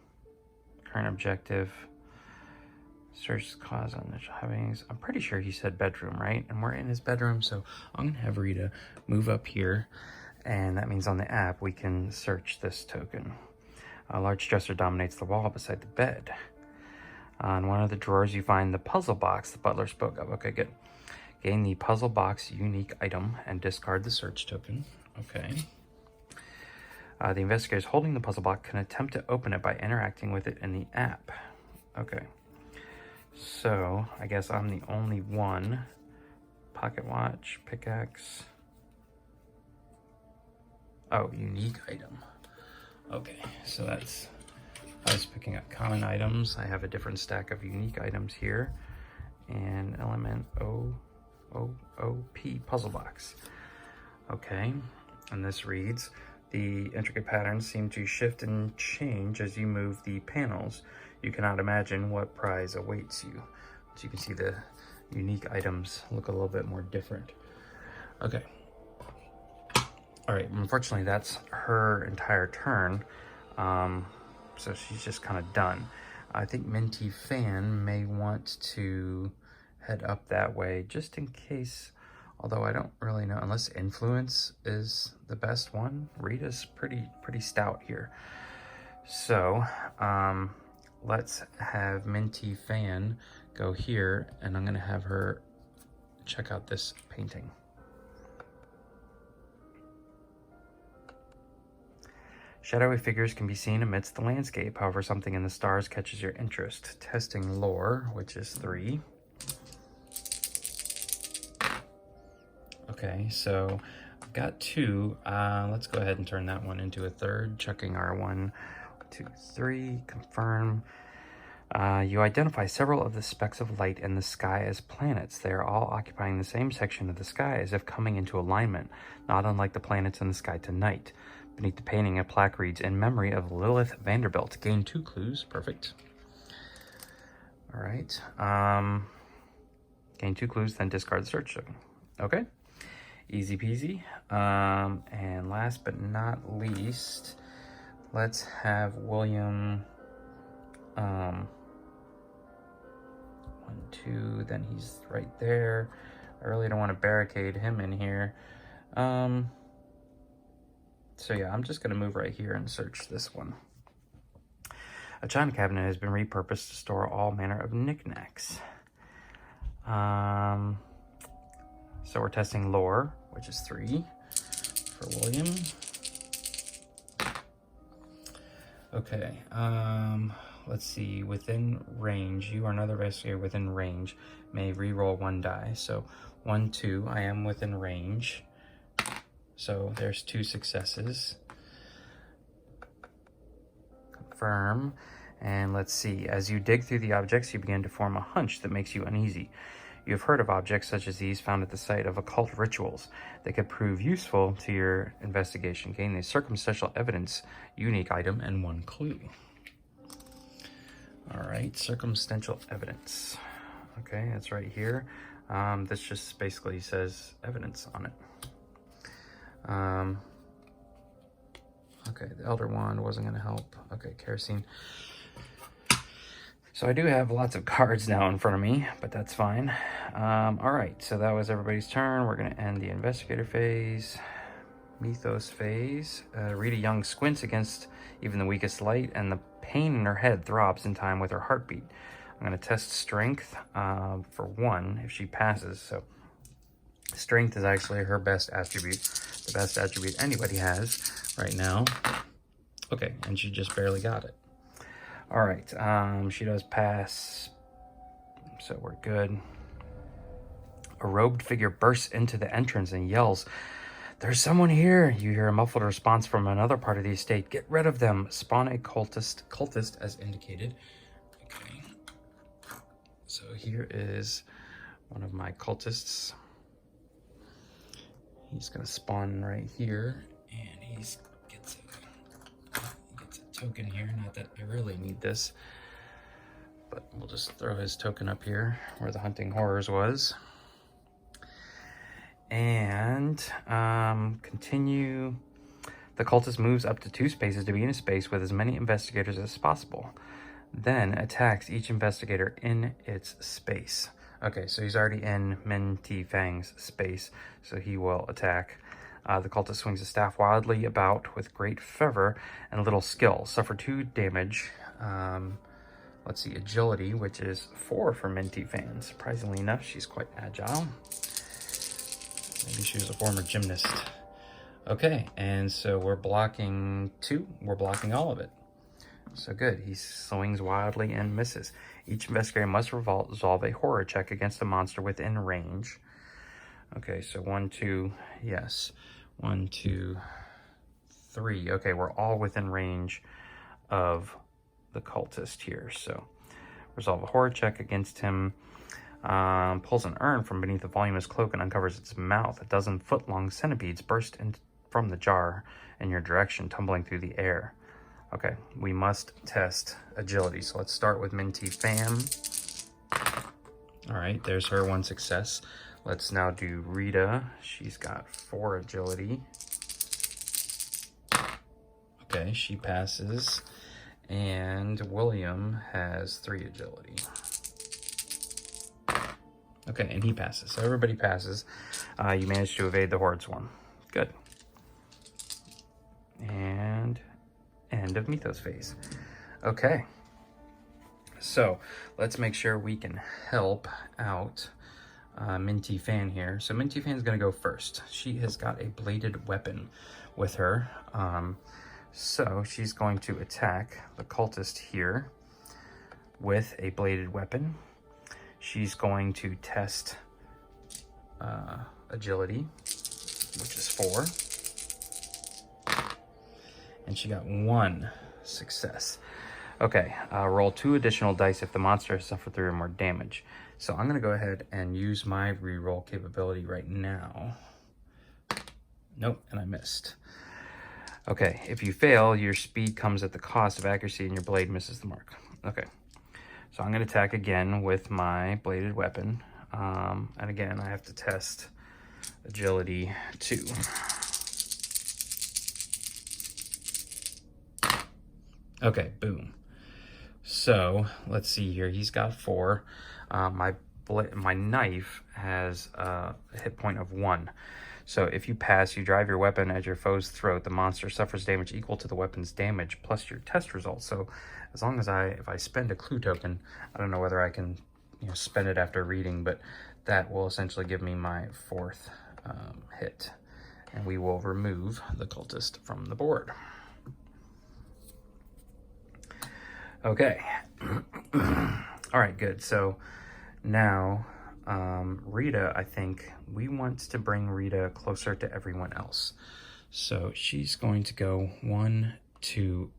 objective. Search the cause on the havings. I'm pretty sure he said bedroom, right? And we're in his bedroom, so I'm gonna have Rita move up here, and that means on the app we can search this token. A large dresser dominates the wall beside the bed. On one of the drawers, you find the puzzle box the butler spoke of. Okay, good. Gain the puzzle box unique item and discard the search token. Okay. The investigators holding the puzzle box can attempt to open it by interacting with it in the app. Okay. So, I guess I'm the only one. Pocket watch, pickaxe. Oh, unique item. Okay, so that's, I was picking up common items. I have a different stack of unique items here. And element OOP puzzle box. Okay, and this reads, the intricate patterns seem to shift and change as you move the panels. You cannot imagine what prize awaits you. So you can see the unique items look a little bit more different. Okay. All right, unfortunately that's her entire turn. So she's just kind of done. I think Minty Fan may want to head up that way just in case Although I don't really know, unless influence is the best one. Rita's pretty stout here. So let's have Minty Fan go here, and I'm gonna have her check out this painting. Shadowy figures can be seen amidst the landscape. However, something in the stars catches your interest. Testing lore, which is 3. Okay, so I've got 2. Let's go ahead and turn that one into a 3rd. Checking our 1, 2, 3. Confirm. You identify several of the specks of light in the sky as planets. They are all occupying the same section of the sky as if coming into alignment, not unlike the planets in the sky tonight. Beneath the painting, a plaque reads, "In memory of Lilith Vanderbilt." Gain 2 clues. Perfect. All right. Gain 2 clues, then discard the search token. Okay. Easy peasy. And last but not least, let's have William... 1, 2, then he's right there. I really don't want to barricade him in here. So yeah, I'm just going to move right here and search this one. A china cabinet has been repurposed to store all manner of knickknacks. So we're testing lore, which is 3 for William. Okay, let's see, within range, you or another investigator within range may re-roll 1 die. So 1, 2, I am within range. So there's 2 successes. Confirm. And let's see, as you dig through the objects, you begin to form a hunch that makes you uneasy. You have heard of objects such as these found at the site of occult rituals that could prove useful to your investigation. Gain the circumstantial evidence, unique item, and 1 clue. All right, circumstantial evidence. Okay, that's right here. This just basically says evidence on it. Okay, the Elder Wand wasn't going to help. Okay, kerosene. So I do have lots of cards now in front of me, but that's fine. All right, so that was everybody's turn. We're going to end the Investigator Phase. Mythos Phase. Rita Young squints against even the weakest light, and the pain in her head throbs in time with her heartbeat. I'm going to test strength for 1 if she passes. So strength is actually her best attribute, the best attribute anybody has right now. Okay, and she just barely got it. All right, she does pass, so we're good. A robed figure bursts into the entrance and yells, "There's someone here!" You hear a muffled response from another part of the estate. "Get rid of them! Spawn a cultist as indicated." Okay, so here is one of my cultists. He's gonna spawn right here, and he gets a token here. Not that I really need this, but we'll just throw his token up here where the hunting horrors was. And continue. The cultist moves up to 2 spaces to be in a space with as many investigators as possible. Then attacks each investigator in its space. Okay, so he's already in Minty Fang's space, so he will attack. The cultist swings his staff wildly about with great fervor and little skill. Suffer 2 damage. Let's see, agility, which is 4 for Minty Fan. Surprisingly enough, she's quite agile. Maybe she was a former gymnast. Okay, and so we're blocking 2. We're blocking all of it. So good. He swings wildly and misses. Each investigator must resolve a horror check against a monster within range. Okay, so 1, 2, yes. 1, 2, 3. Okay, we're all within range of the cultist here. So resolve a horror check against him. Pulls an urn from beneath the voluminous cloak and uncovers its mouth. A 12-foot-long centipedes burst from the jar in your direction, tumbling through the air. Okay, we must test agility. So let's start with Minty Fan. All right, there's her 1 success. Let's now do Rita. She's got 4 agility. Okay, she passes. And William has 3 agility. Okay, and he passes. So everybody passes. You managed to evade the Horde's one. Good. And end of Mythos Phase. Okay. So let's make sure we can help out Minty Fan here. So Minty Fan's gonna go first. She has got a bladed weapon with her. So she's going to attack the cultist here with a bladed weapon. She's going to test agility, which is 4. And she got 1 success. Okay, roll 2 additional dice if the monster has suffered 3 or more damage. So I'm gonna go ahead and use my reroll capability right now. Nope, and I missed. Okay, if you fail, your speed comes at the cost of accuracy and your blade misses the mark. Okay, so I'm gonna attack again with my bladed weapon. And again, I have to test agility 2. Okay, boom. So let's see here. He's got 4. My knife has a hit point of 1. So if you pass, you drive your weapon at your foe's throat. The monster suffers damage equal to the weapon's damage plus your test result. So as long as if I spend a clue token, I don't know whether I can spend it after reading, but that will essentially give me my 4th hit. And we will remove the cultist from the board. Okay. All right, good. So now Rita, I think we want to bring Rita closer to everyone else. So she's going to go 1, 2,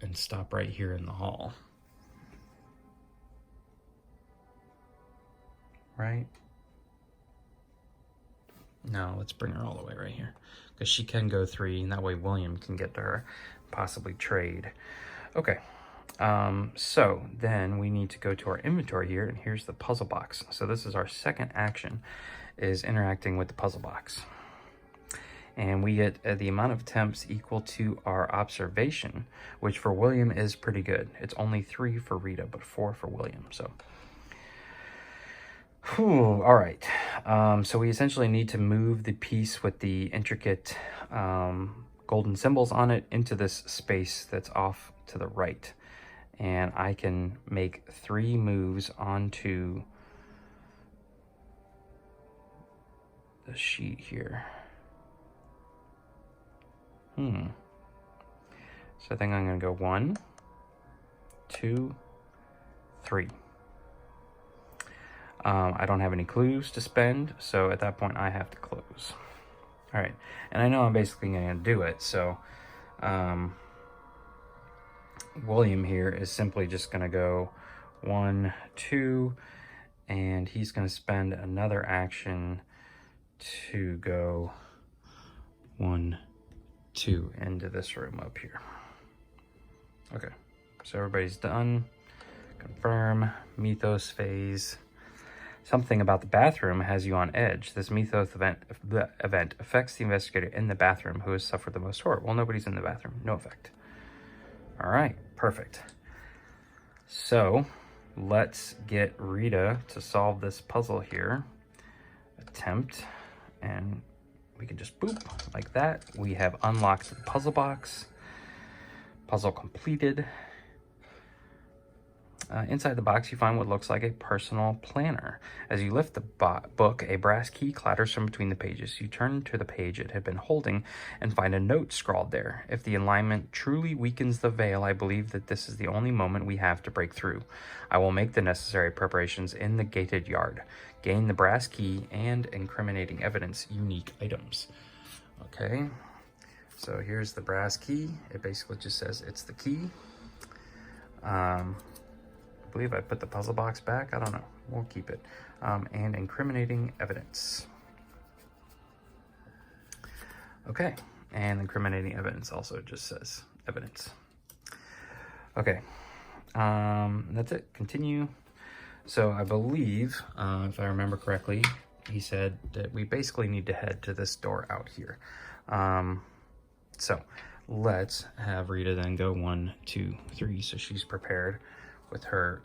and stop right here in the hall. Right? No, let's bring her all the way right here. Because she can go 3, and that way William can get to her, possibly trade. Okay. So then we need to go to our inventory here, and here's the puzzle box. So this is our second action, is interacting with the puzzle box. And we get the amount of attempts equal to our observation, which for William is pretty good. It's only 3 for Rita, but 4 for William, so. Whew, all right. So we essentially need to move the piece with the intricate golden symbols on it into this space that's off to the right. And I can make 3 moves onto the sheet here. So I think I'm gonna go 1, 2, 3. I don't have any clues to spend, so at that point I have to close. All right, and I know I'm basically gonna do it, so William here is simply just going to go 1, 2, and he's going to spend another action to go 1, 2 into this room up here. Okay, so everybody's done. Confirm. Mythos Phase. Something about the bathroom has you on edge. This Mythos event affects the investigator in the bathroom who has suffered the most horror. Well, nobody's in the bathroom. No effect. All right, perfect. So let's get Rita to solve this puzzle here. Attempt, and we can just boop like that. We have unlocked the puzzle box. Puzzle completed. Inside the box, you find what looks like a personal planner. As you lift the book, a brass key clatters from between the pages. You turn to the page it had been holding and find a note scrawled there. If the alignment truly weakens the veil, I believe that this is the only moment we have to break through. I will make the necessary preparations in the gated yard. Gain the brass key and incriminating evidence, unique items. Okay, so here's the brass key. It basically just says it's the key. I believe I put the puzzle box back. I don't know. We'll keep it. And incriminating evidence. Okay. And incriminating evidence also just says evidence. Okay. That's it. Continue. So I believe, if I remember correctly, he said that we basically need to head to this door out here. So let's have Rita then go 1, 2, 3. So she's prepared with her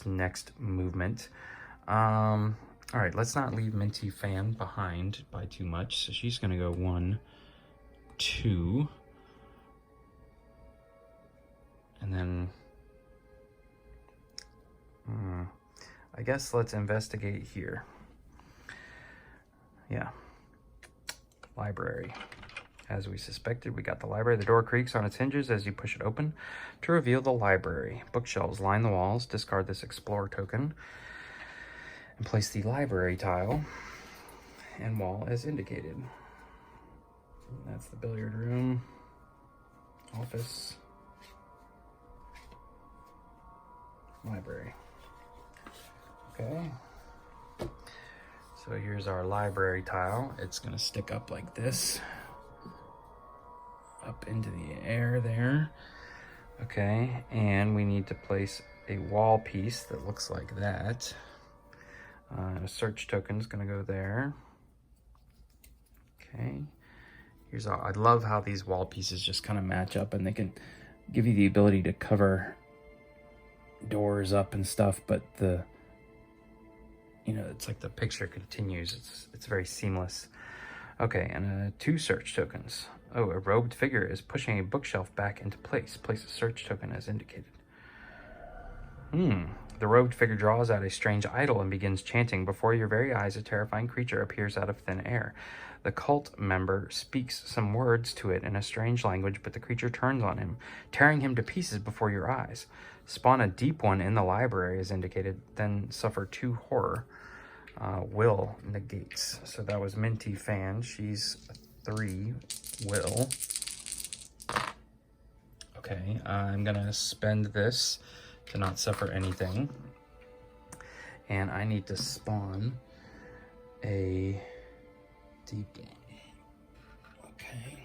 next movement. All right, let's not leave Minty Fan behind by too much. So she's gonna go 1, 2, and then I guess let's investigate here. Yeah, library. As we suspected, we got the library. The door creaks on its hinges as you push it open to reveal the library. Bookshelves line the walls. Discard this Explorer token and place the library tile and wall as indicated. That's the billiard room, office, library. Okay. So here's our library tile. It's gonna stick up like this, up into the air there. Okay, and we need to place a wall piece that looks like that. A search token is gonna go there. Okay, here's all. I love how these wall pieces just kind of match up, and they can give you the ability to cover doors up and stuff, but the, you know, it's like the picture continues. It's very seamless. Okay, and 2 search tokens. Oh, a robed figure is pushing a bookshelf back into place. Place a search token as indicated. The robed figure draws out a strange idol and begins chanting. Before your very eyes, a terrifying creature appears out of thin air. The cult member speaks some words to it in a strange language, but the creature turns on him, tearing him to pieces before your eyes. Spawn a deep one in the library as indicated, then suffer 2 horror. Will negates. So that was Minty Fan. She's a 3 will. Okay, I'm gonna spend this to not suffer anything. And I need to spawn a deep one. Okay.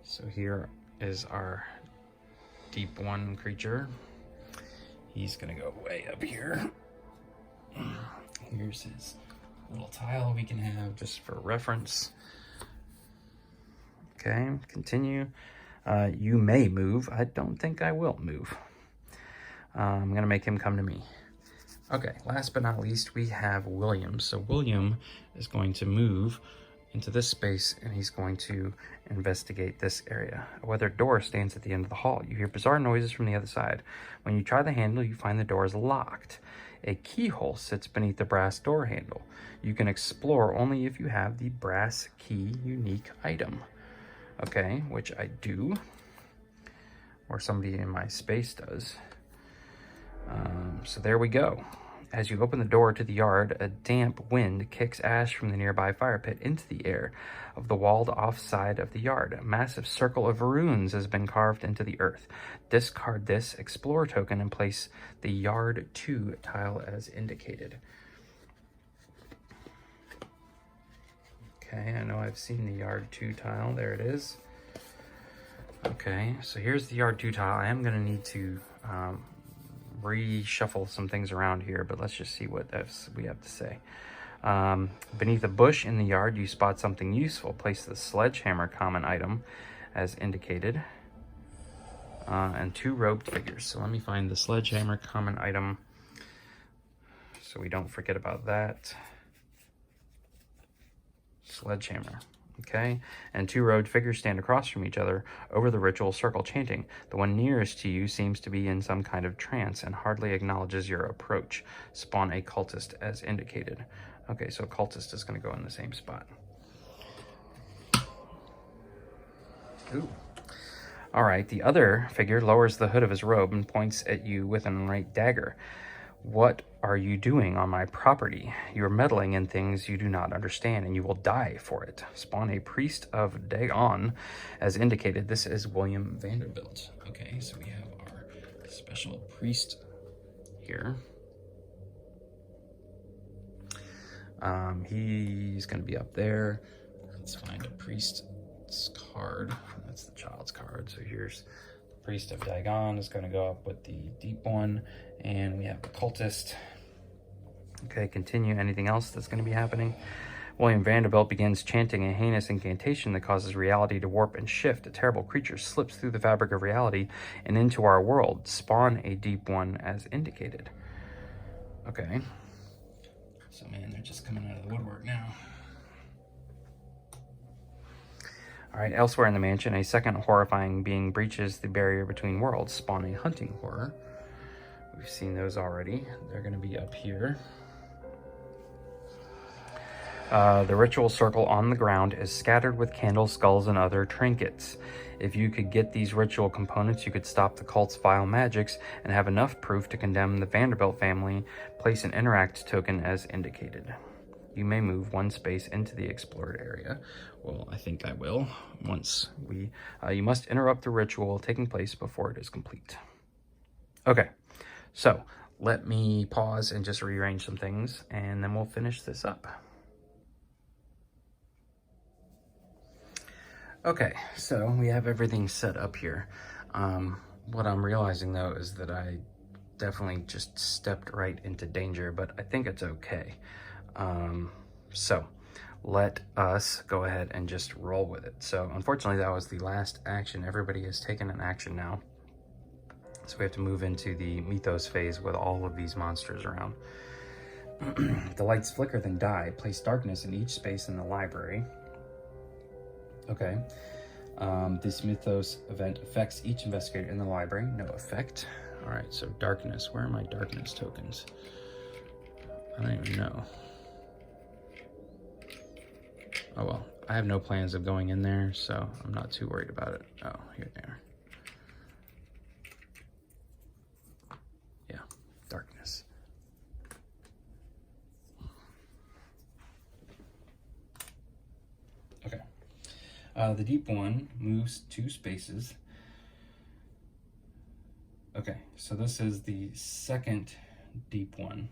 So here is our deep 1 creature. He's gonna go way up here. Here's his little tile we can have just for reference. Okay, continue. You may move. I don't think I will move. I'm gonna make him come to me. Okay, last but not least, we have William. So William is going to move into this space, and he's going to investigate this area. A weathered door stands at the end of the hall. You hear bizarre noises from the other side. When you try the handle, you find the door is locked. A keyhole sits beneath the brass door handle. You can explore only if you have the brass key unique item. Okay, which I do, or somebody in my space does. So there we go. As you open the door to the yard, a damp wind kicks ash from the nearby fire pit into the air of the walled off side of the yard. A massive circle of runes has been carved into the earth. Discard this Explorer token and place the Yard 2 tile as indicated. Okay, I know I've seen the Yard 2 tile. There it is. Okay, so here's the Yard 2 tile. I am going to need to reshuffle some things around here, but let's just see what we have to say. Beneath a bush in the yard, you spot something useful. Place the sledgehammer common item as indicated, and 2 robed figures. So let me find the sledgehammer common item so we don't forget about that. Sledgehammer. Okay, and 2 robed figures stand across from each other over the ritual circle chanting. The one nearest to you seems to be in some kind of trance and hardly acknowledges your approach. Spawn a cultist as indicated. Okay, so cultist is going to go in the same spot. Ooh. All right, the other figure lowers the hood of his robe and points at you with an right dagger. What are you doing on my property? You're meddling in things you do not understand, and you will die for it. Spawn a priest of Dagon, as indicated. This is William Vanderbilt. Okay, so we have our special priest here. He's going to be up there. Let's find a priest's card. That's the child's card. So here's the priest of Dagon is going to go up with the deep one, and we have the cultist. Okay, continue. Anything else that's going to be happening? William Vanderbilt begins chanting a heinous incantation that causes reality to warp and shift. A terrible creature slips through the fabric of reality and into our world. Spawn a deep one as indicated. Okay. So man, they're just coming out of the woodwork now. All right, elsewhere in the mansion, a second horrifying being breaches the barrier between worlds, spawning hunting horror. We've seen those already. They're going to be up here. The ritual circle on the ground is scattered with candles, skulls, and other trinkets. If you could get these ritual components, you could stop the cult's vile magics and have enough proof to condemn the Vanderbilt family. Place an interact token as indicated. You may move one space into the explored area. Well, I think I will. Once we... you must interrupt the ritual taking place before it is complete. Okay, so let me pause and just rearrange some things, and then we'll finish this up. Okay, so we have everything set up here. What I'm realizing, though, is that I definitely just stepped right into danger, but I think it's okay. So let us go ahead and just roll with it. So unfortunately, that was the last action. Everybody has taken an action now. So we have to move into the Mythos phase with all of these monsters around. The lights flicker, then die. Place darkness in each space in the library. Okay. This Mythos event affects each investigator in the library. No effect. All right, so darkness. Where are my darkness tokens? I don't even know. Oh well, I have no plans of going in there, so I'm not too worried about it. Oh, here they are. Yeah, darkness. Okay. The deep one moves 2 spaces. Okay, so this is the second deep one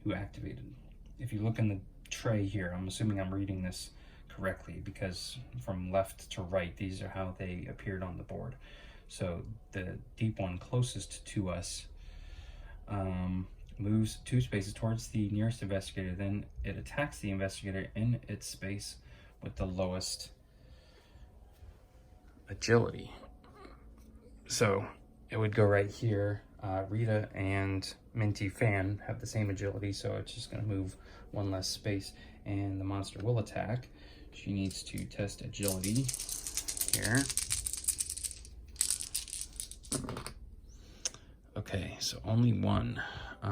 who activated. If you look in the tray here, I'm assuming I'm reading this correctly because from left to right, these are how they appeared on the board. So the deep one closest to us moves 2 spaces towards the nearest investigator, then it attacks the investigator in its space with the lowest agility. So it would go right here. Rita and Minty Fan have the same agility, so it's just going to move 1 less space, and the monster will attack. She needs to test agility here. Okay, so only 1. So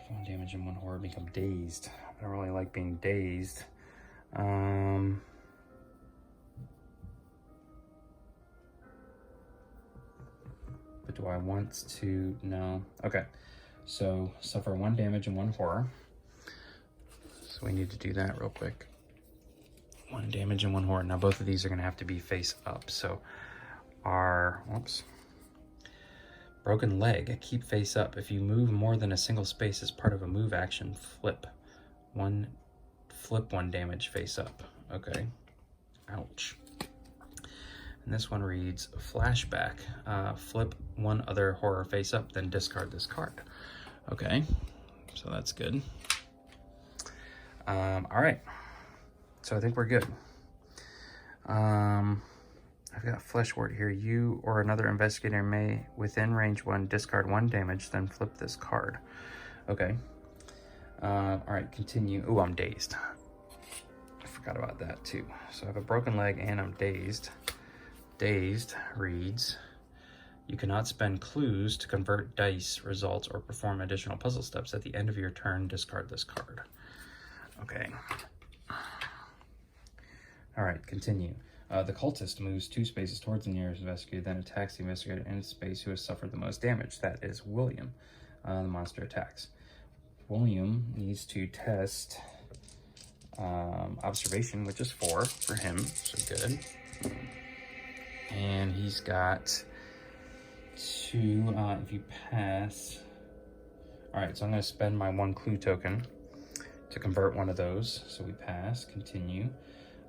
1 damage and 1 horror, become dazed. I don't really like being dazed. But do I want to? No. Okay. So suffer 1 damage and 1 horror. So we need to do that real quick. 1 damage and 1 horror. Now both of these are going to have to be face up. So our, whoops. Broken leg, keep face up. If you move more than a single space as part of a move action, flip 1 damage face up. Okay. Ouch. And this one reads flashback. Flip 1 other horror face up, then discard this card. Okay, so that's good. All right, so I think we're good. I've got Fleshwort here. You or another investigator may, within range 1, discard 1 damage, then flip this card. Okay. All right, continue. Oh, I'm dazed. I forgot about that too. So I have a broken leg and I'm dazed. Dazed reads, you cannot spend clues to convert dice results or perform additional puzzle steps. At the end of your turn, discard this card. Okay. All right, continue. The cultist moves 2 spaces towards the nearest investigator, then attacks the investigator in its space who has suffered the most damage. That is William. The monster attacks. William needs to test observation, which is 4 for him, so good. And he's got 2, if you pass. All right, so I'm gonna spend my 1 clue token to convert 1 of those. So we pass, continue.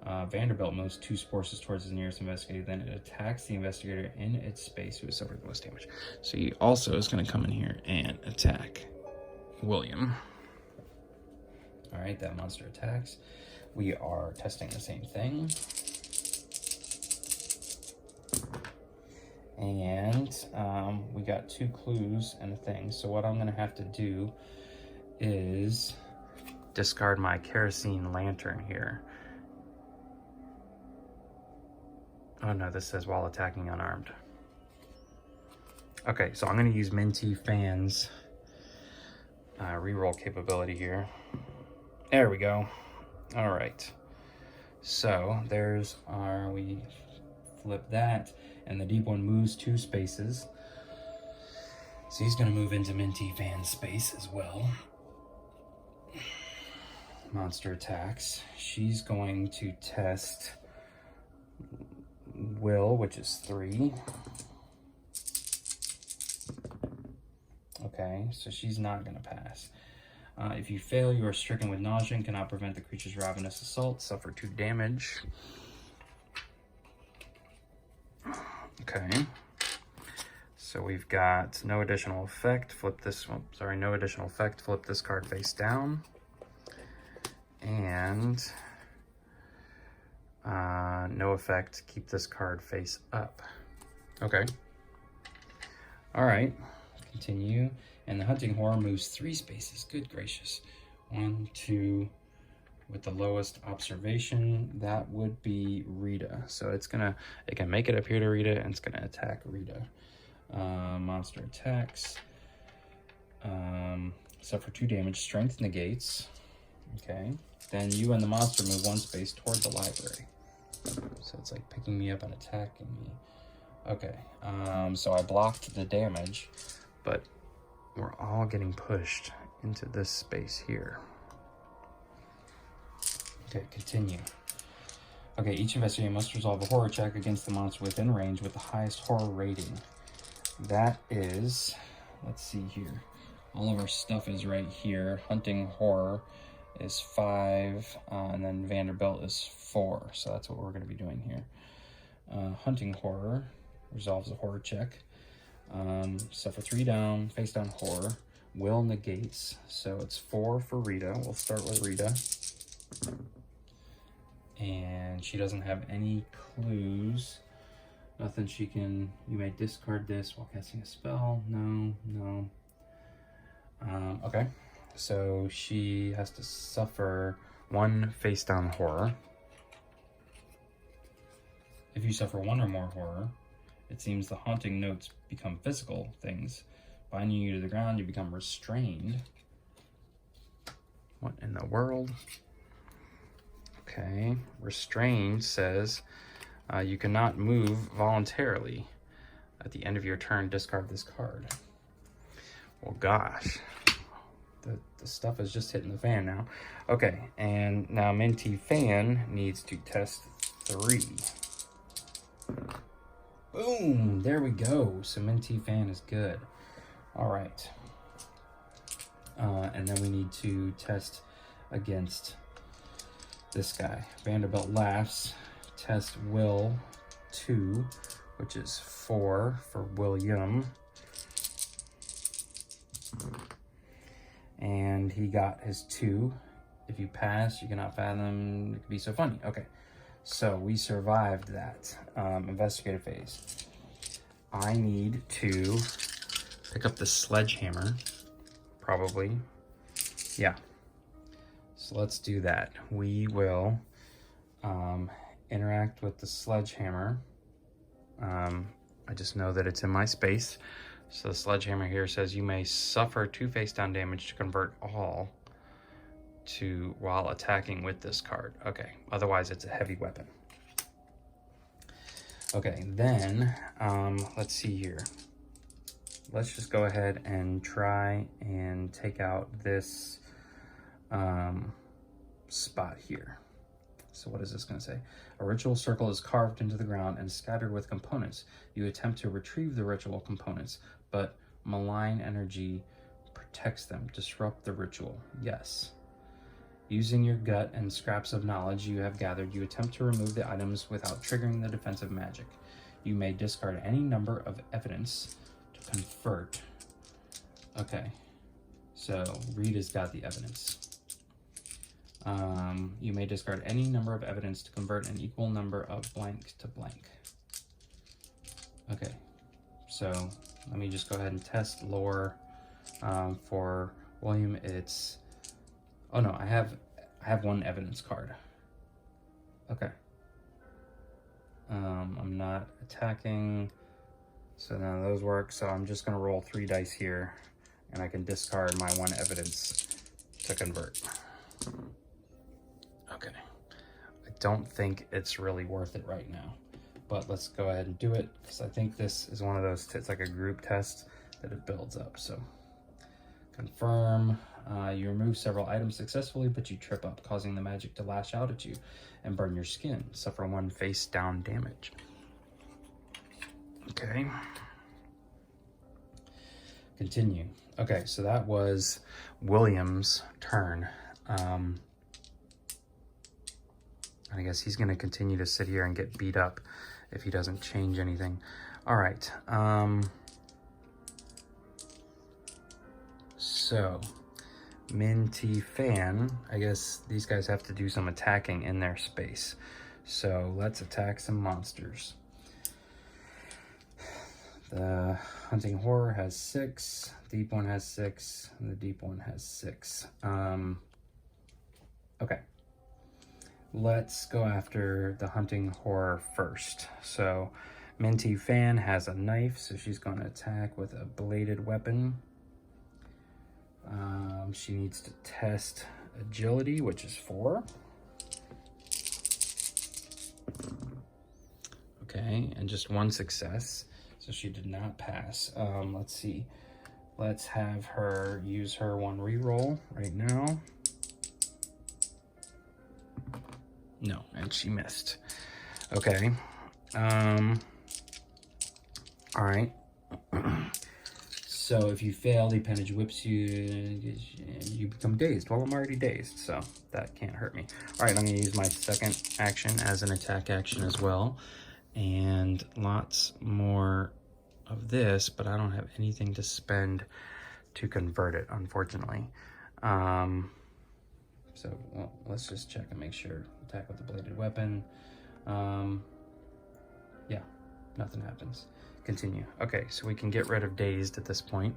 Vanderbilt moves 2 spaces towards the nearest investigator, then it attacks the investigator in its space who has suffered the most damage. So he also is gonna come in here and attack William. All right, that monster attacks. We are testing the same thing. And we got 2 clues and a thing. So what I'm gonna have to do is discard my kerosene lantern here. Oh no, this says while attacking unarmed. Okay, so I'm gonna use Minty Fan's reroll capability here. There we go. All right. So there's our, we flip that, and the deep one moves 2 spaces. So he's gonna move into Minty Fan's space as well. Monster attacks. She's going to test Will, which is 3. Okay, so she's not gonna pass. If you fail, you are stricken with nausea and cannot prevent the creature's ravenous assault. Suffer 2 damage. Okay. So we've got no additional effect. Flip this one. Sorry, no additional effect. Flip this card face down. And no effect. Keep this card face up. Okay. All right. Continue. And the hunting horror moves 3 spaces. Good gracious. 1, 2. With the lowest observation, that would be Rita. So it can make it up here to Rita, and it's gonna attack Rita. Monster attacks. Suffer 2 damage. Strength negates. Okay. Then you and the monster move 1 space toward the library. So it's like picking me up and attacking me. Okay. So I blocked the damage, but we're all getting pushed into this space here. Okay, continue. Okay, each investigator must resolve a horror check against the monster within range with the highest horror rating. That is, let's see here. All of our stuff is right here. Hunting horror is 5, and then Vanderbilt is 4. So that's what we're going to be doing here. Hunting horror resolves a horror check. Suffer 3 down, face down horror. Will negates, so it's 4 for Rita. We'll start with Rita. And she doesn't have any clues. Nothing she can, you may discard this while casting a spell. No. Okay, so she has to suffer 1 face down horror. If you suffer 1 or more horror, it seems the haunting notes become physical things. Binding you to the ground, you become restrained. What in the world? Okay, restrained says you cannot move voluntarily. At the end of your turn, discard this card. Well, gosh, the stuff is just hitting the fan now. Okay, and now Minty Fan needs to test 3. Boom, there we go. So Minty Fan is good. All right. And then we need to test against this guy. Vanderbilt laughs. Test Will 2, which is 4 for William. And he got his 2. If you pass, you cannot fathom it could be so funny. Okay, so we survived that. Investigator phase. I need to pick up the sledgehammer, probably. Yeah. So let's do that. We will interact with the sledgehammer. I just know that it's in my space. So the sledgehammer here says you may suffer 2 face down damage to convert all to while attacking with this card. Okay, otherwise it's a heavy weapon. Okay, then let's see here. Let's just go ahead and try and take out this spot here. So what is this going to say? A ritual circle is carved into the ground and scattered with components. You attempt to retrieve the ritual components, but malign energy protects them. Disrupt the ritual. Yes. Using your gut and scraps of knowledge you have gathered, you attempt to remove the items without triggering the defensive magic. You may discard any number of evidence to convert. Okay, so Rita's got the evidence. You may discard any number of evidence to convert an equal number of blank to blank. Okay, So let me just go ahead and test lore for William. It's, oh no, I have one evidence card. Okay. I'm not attacking, so none of those work. So I'm just gonna roll 3 dice here, and I can discard my 1 evidence to convert. Okay. I don't think it's really worth it right now, but let's go ahead and do it, because I think this is one of those, it's like a group test that it builds up. So confirm. You remove several items successfully, but you trip up, causing the magic to lash out at you and burn your skin. Suffer 1 face down damage. Okay. Continue. Okay, so that was William's turn. I guess he's going to continue to sit here and get beat up if he doesn't change anything. All right. So Minty Fan, I guess these guys have to do some attacking in their space. So let's attack some monsters. The Hunting Horror has 6, Deep One has 6, and the Deep One has 6. Okay. Let's go after the Hunting Horror first. So Minty Fan has a knife, so she's going to attack with a bladed weapon. She needs to test agility, which is 4. Okay, and just 1 success, so she did not pass. Let's see. Let's have her use her 1 reroll right now. No, and she missed. Okay. All right. So if you fail, the appendage whips you, you become dazed. Well, I'm already dazed, so that can't hurt me. All right, I'm gonna use my second action as an attack action as well. And lots more of this, but I don't have anything to spend to convert it, unfortunately. So well, let's just check and make sure. Attack with the bladed weapon. Yeah, nothing happens. Continue. Okay, so we can get rid of dazed at this point.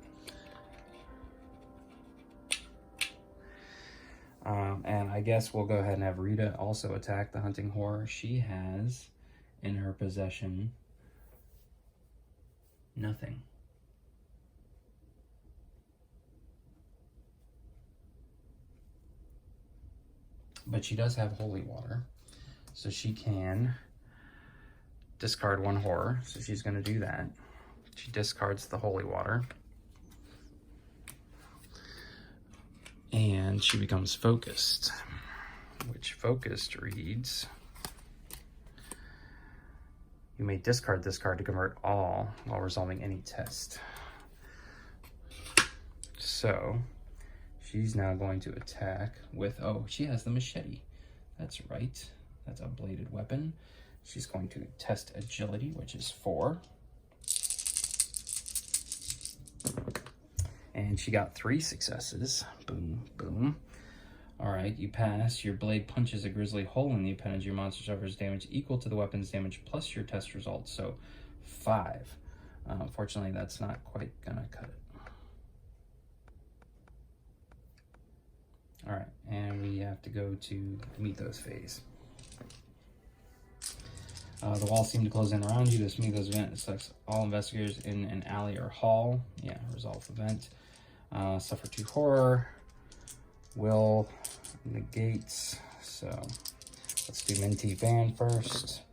And I guess we'll go ahead and have Rita also attack the Hunting Horror. She has in her possession nothing. But she does have holy water, so she can discard 1 horror, so she's going to do that. She discards the holy water. And she becomes focused, which focused reads, you may discard this card to convert all while resolving any test. So she's now going to attack with, oh, she has the machete. That's right. That's a bladed weapon. She's going to test agility, which is 4. And she got 3 successes. Boom, boom. All right, you pass. Your blade punches a grisly hole in the appendage. Your monster suffers damage equal to the weapon's damage plus your test result, so 5. Unfortunately, that's not quite gonna cut it. All right, and we have to go to the Mythos Phase. The walls seem to close in around you. This Mythos event selects all investigators in an alley or hall. Yeah, resolve event. Suffer 2 horror. Will negates. So let's do Minty Fan first.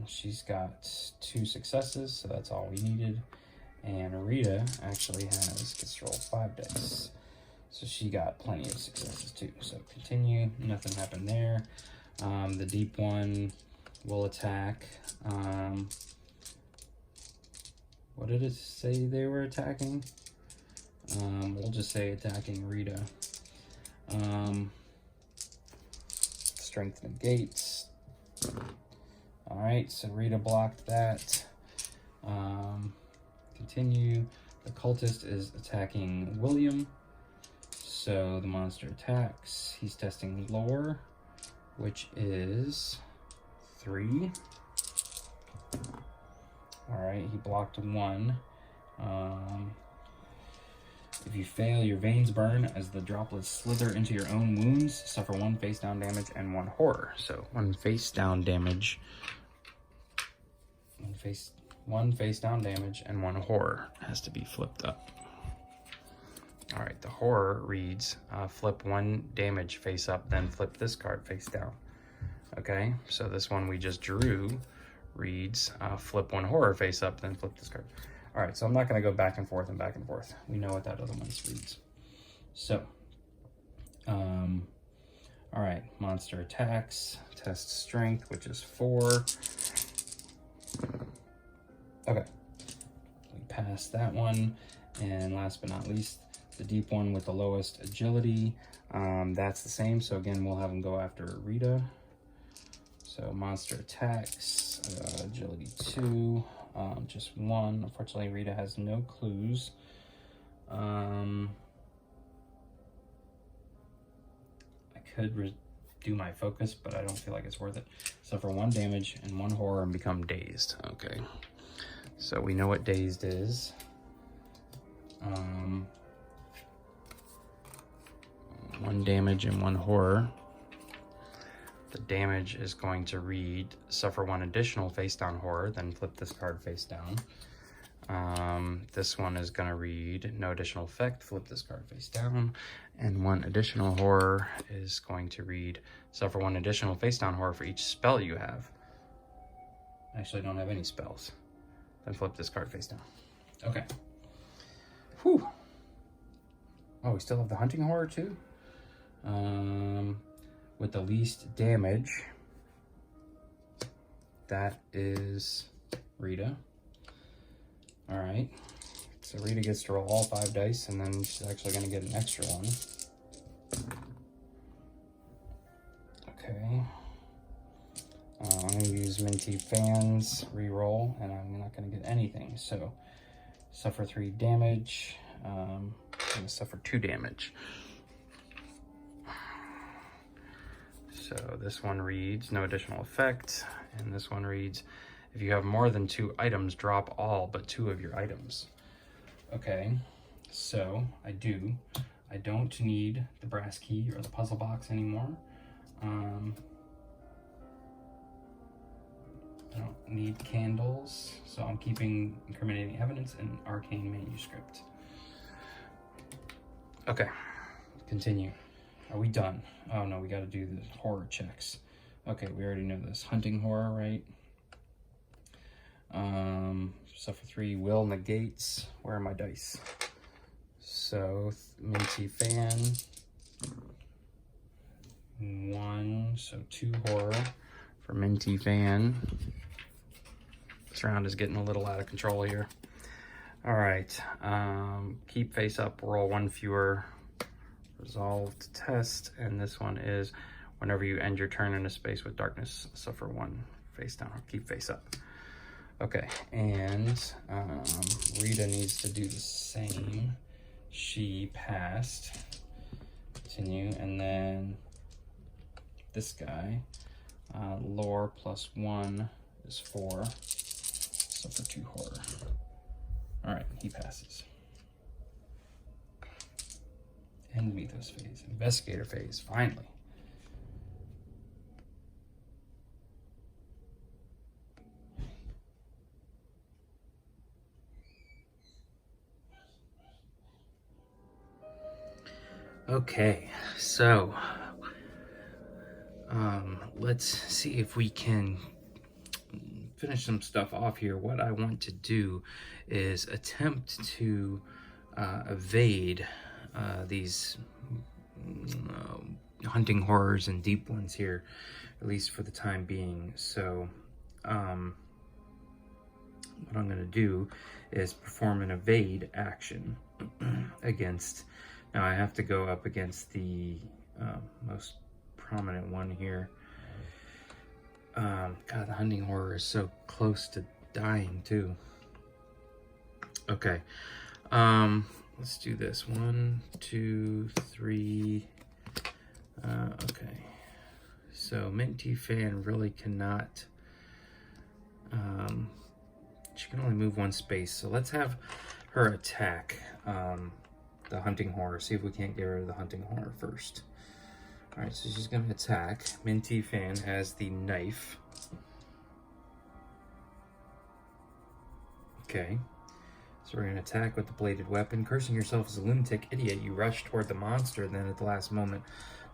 She's got 2 successes, so that's all we needed. And Rita actually gets to roll 5 dice. So she got plenty of successes too. So continue, nothing happened there. The Deep One will attack. What did it say they were attacking? We'll just say attacking Rita. Strength negates. All right, so Rita blocked that. Continue. The cultist is attacking William. So the monster attacks. He's testing lore, which is 3. All right, he blocked 1. If you fail, your veins burn as the droplets slither into your own wounds. Suffer 1 face down damage and 1 horror. So 1 face down damage, 1 face down damage, and 1 horror has to be flipped up. All right, the horror reads flip 1 damage face up, then flip this card face down. Okay, so this one we just drew reads flip 1 horror face up, then flip this card. All right, so I'm not going to go back and forth and back and forth. We know what that other one reads. So, all right, monster attacks, test strength, which is 4. Okay, we passed that one. And last but not least, the deep one with the lowest agility. That's the same, so again, we'll have them go after Rita. So monster attacks, agility 2. Just 1. Unfortunately, Rita has no clues. I could do my focus, but I don't feel like it's worth it. Suffer 1 damage and 1 horror and become dazed. Okay, so we know what dazed is. 1 damage and 1 horror. The damage is going to read suffer 1 additional face down horror, then flip this card face down. This one is going to read no additional effect, flip this card face down. And 1 additional horror is going to read suffer 1 additional face down horror for each spell you have. I actually don't have any spells. Then flip this card face down. Okay. Whew. Oh, we still have the hunting horror too? With the least damage, that is Rita. All right, so Rita gets to roll all 5 dice, and then she's actually going to get an extra one. Okay. I'm going to use Minty Fans, re-roll, and I'm not going to get anything. So, suffer 3 damage. I'm going to suffer 2 damage. So this one reads no additional effect, and this one reads if you have more than 2 items, drop all but 2 of your items. Okay, so I don't need the brass key or the puzzle box anymore. I don't need candles, so I'm keeping incriminating evidence and arcane manuscript. Okay, continue. Are we done? Oh no, we got to do the horror checks. Okay, we already know this. Hunting horror, right? Suffer 3, will negates. Where are my dice? So, Minty Fan. 1, so 2 horror for Minty Fan. This round is getting a little out of control here. All right, keep face up, roll 1 fewer. Resolved test, and this one is whenever you end your turn in a space with darkness, suffer 1 face down, keep face up. Okay, and Rita needs to do the same. She passed. Continue, and then this guy, lore plus 1 is 4, suffer 2 horror. All right, he passes. And Mythos Phase, Investigator Phase, finally. Okay, so let's see if we can finish some stuff off here. What I want to do is attempt to evade these hunting horrors and deep ones here, at least for the time being. So what I'm going to do is perform an evade action against, now I have to go up against the most prominent one here. God, the hunting horror is so close to dying too. Okay, let's do this. 1, 2, 3. Okay, so Minty Fan really cannot She can only move one space, so let's have her attack the hunting horror. See if we can't get rid of the hunting horror first. All right, so she's gonna attack. Minty Fan has the knife. Okay, so we're gonna attack with the bladed weapon. Cursing yourself as a lunatic idiot, you rush toward the monster, and then at the last moment,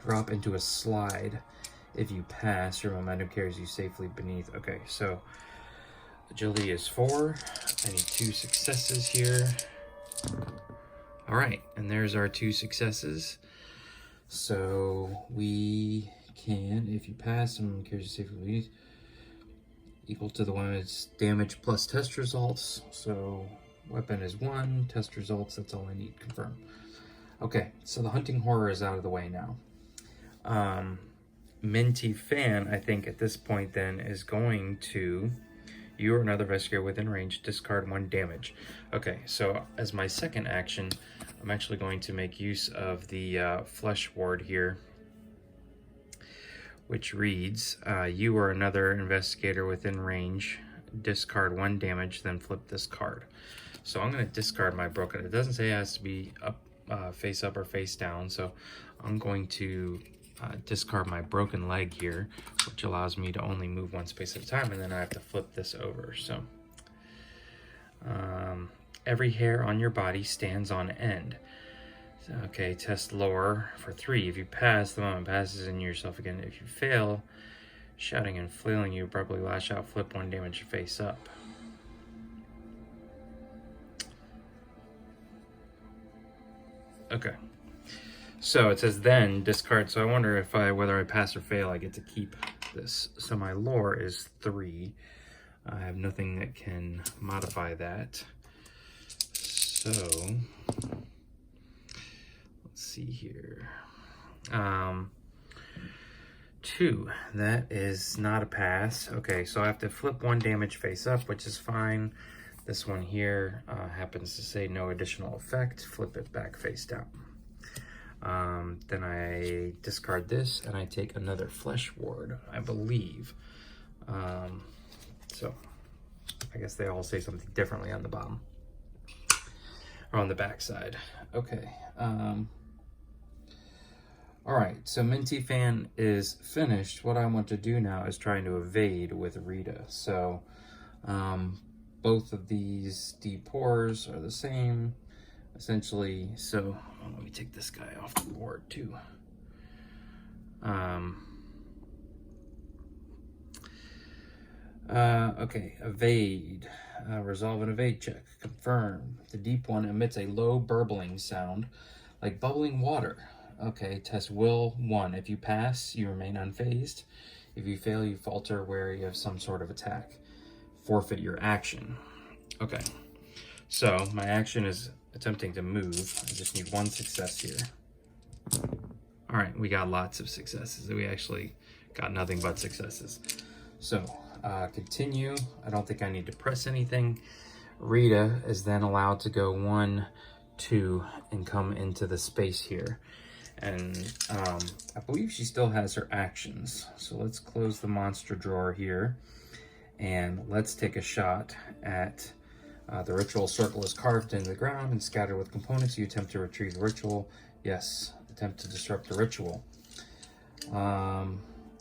drop into a slide. If you pass, your momentum carries you safely beneath. Okay, so agility is 4. I need 2 successes here. All right, and there's our 2 successes. So we can, if you pass, someone carries you safely beneath, equal to the one's damage plus test results. So weapon is 1, test results, that's all I need, confirm. Okay, so the hunting horror is out of the way now. Minty Fan, I think at this point then, is going to, you or another investigator within range, discard 1 damage. Okay, so as my second action, I'm actually going to make use of the flesh ward here, which reads, you or another investigator within range, discard 1 damage, then flip this card. So I'm going to discard my broken. It doesn't say it has to be up, face up or face down, so I'm going to discard my broken leg here, which allows me to only move 1 space at a time, and then I have to flip this over. So every hair on your body stands on end. Okay, test lore for 3. If you pass, the moment passes into yourself again. If you fail, shouting and flailing, you abruptly lash out, flip 1 damage face up. Okay. So it says then discard. So I wonder if whether I pass or fail, I get to keep this. So my lore is 3. I have nothing that can modify that. So let's see here. 2. That is not a pass. Okay, so I have to flip 1 damage face up, which is fine. This one here happens to say no additional effect. Flip it back face down. Then I discard this and I take another flesh ward, I believe. So I guess they all say something differently on the bottom or on the back side. Okay. All right, so Minty Fan is finished. What I want to do now is trying to evade with Rita. So both of these D-pores are the same. Essentially, so let me take this guy off the board too. Okay, evade. Resolve an evade check. Confirm. The deep one emits a low burbling sound like bubbling water. Okay, test will 1. If you pass, you remain unfazed. If you fail, you falter, wary of some sort of attack. Forfeit your action. Okay, so my action is attempting to move. I just need 1 success here. All right, we got lots of successes. We actually got nothing but successes. So continue. I don't think I need to press anything. Rita is then allowed to go 1, 2, and come into the space here. And I believe she still has her actions. So let's close the monster drawer here. And let's take a shot at the ritual circle is carved into the ground and scattered with components. You attempt to retrieve the ritual. Yes, attempt to disrupt the ritual.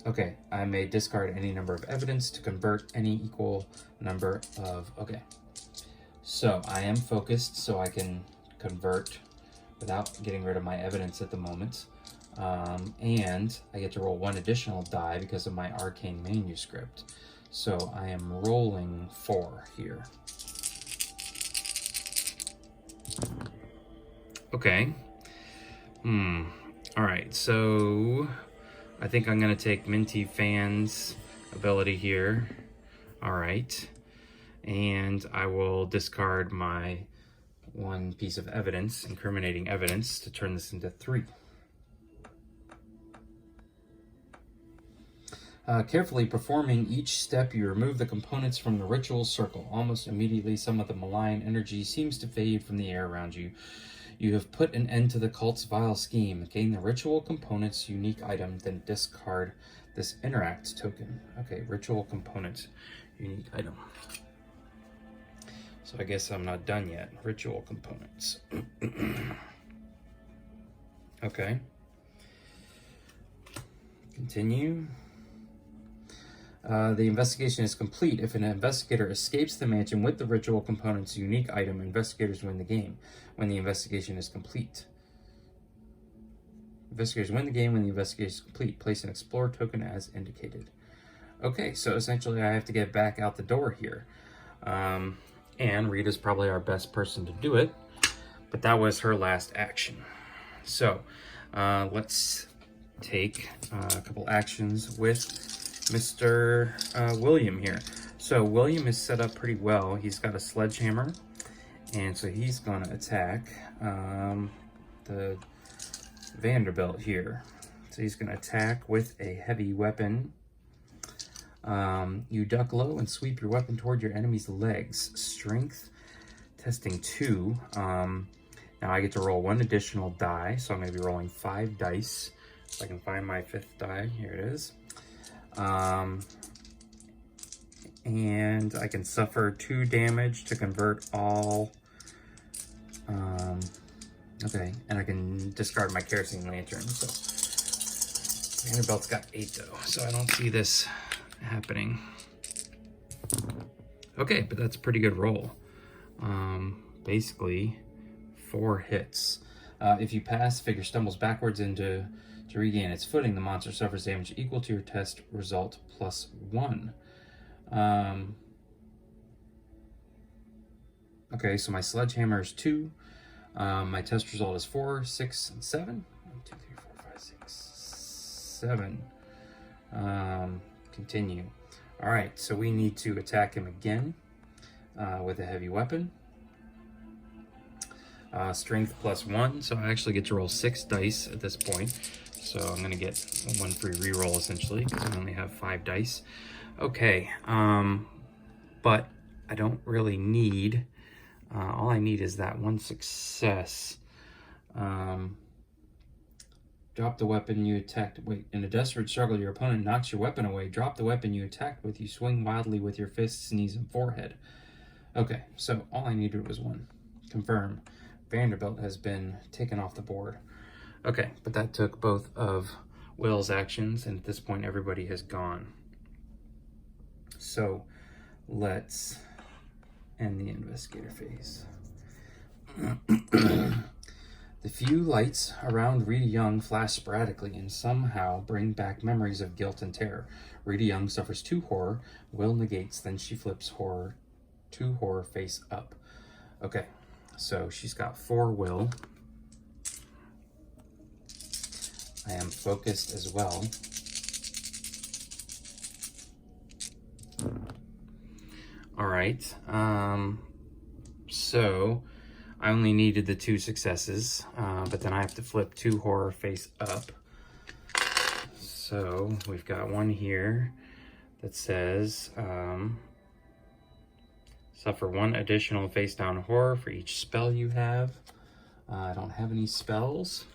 Okay, I may discard any number of evidence to convert any equal number of... Okay, so I am focused, so I can convert without getting rid of my evidence at the moment. And I get to roll 1 additional die because of my arcane manuscript. So I am rolling 4 here. Okay. All right, so I think I'm gonna take Minty Fan's ability here. All right. And I will discard my 1 piece of evidence, incriminating evidence, to turn this into 3. Carefully performing each step, you remove the components from the ritual circle. Almost immediately, some of the malign energy seems to fade from the air around you. You have put an end to the cult's vile scheme. Gain the ritual component's unique item, then discard this interact token. Okay, ritual component, unique item. So I guess I'm not done yet. Ritual components. Okay. Continue. The investigation is complete. If an investigator escapes the mansion with the ritual component's unique item, investigators win the game when the investigation is complete. Investigators win the game when the investigation is complete. Place an Explorer token as indicated. Okay, so essentially I have to get back out the door here. And Rita's probably our best person to do it, but that was her last action. So let's take a couple actions with Mr. William here. So William is set up pretty well. He's got a sledgehammer, and so he's going to attack the Vanderbilt here. So he's going to attack with a heavy weapon. You duck low and sweep your weapon toward your enemy's legs. Strength testing 2. Now I get to roll 1 additional die, so I'm going to be rolling 5 dice. If I can find my 5th die, here it is. And I can suffer 2 damage to convert all. Okay, and I can discard my kerosene lantern. So Vanderbilt's got 8 though, so I don't see this happening. Okay, but that's a pretty good roll. Basically 4 hits. If you pass, figure stumbles backwards to regain its footing. The monster suffers damage equal to your test result plus 1. Okay, so my sledgehammer is 2. My test result is 4, 6, and 7. 1, 2, 3, 4, 5, 6, 7. Continue. All right, so we need to attack him again with a heavy weapon. Strength plus 1, so I actually get to roll 6 dice at this point. So I'm going to get 1 free reroll essentially, because I only have 5 dice. Okay, but I don't really need, all I need is that 1 success. Drop the weapon you attacked. Wait, in a desperate struggle, your opponent knocks your weapon away. Drop the weapon you attacked with. You swing wildly with your fists, knees, and forehead. Okay, so all I needed was 1. Confirm. Vanderbilt has been taken off the board. Okay, but that took both of Will's actions, and at this point, everybody has gone. So let's end the investigator phase. The few lights around Rita Young flash sporadically and somehow bring back memories of guilt and terror. Rita Young suffers 2 horror. Will negates, then she flips 2 horror face up. Okay, so she's got 4 will. I am focused as well. All right, so I only needed the 2 successes, but then I have to flip 2 horror face up. So we've got one here that says, suffer 1 additional face down horror for each spell you have. I don't have any spells,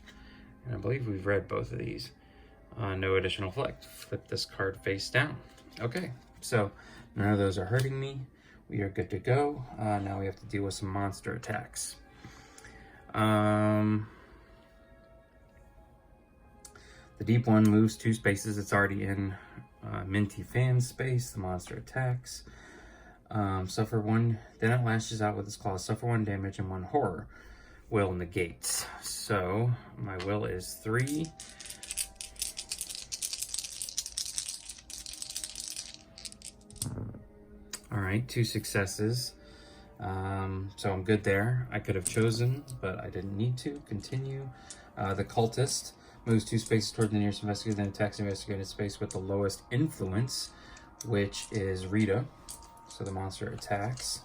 and I believe we've read both of these. No additional flip this card face down. Okay, so none of those are hurting me. We are good to go. Now we have to deal with some monster attacks. The deep one moves 2 spaces. It's already in Minty Fan space. The monster attacks. Suffer 1, then it lashes out with its claws. Suffer 1 damage and 1 horror. Will negates. So my will is 3. All right, 2 successes. So I'm good there. I could have chosen, but I didn't need to. Continue. The cultist moves 2 spaces toward the nearest investigator, then attacks the investigated space with the lowest influence, which is Rita. So the monster attacks.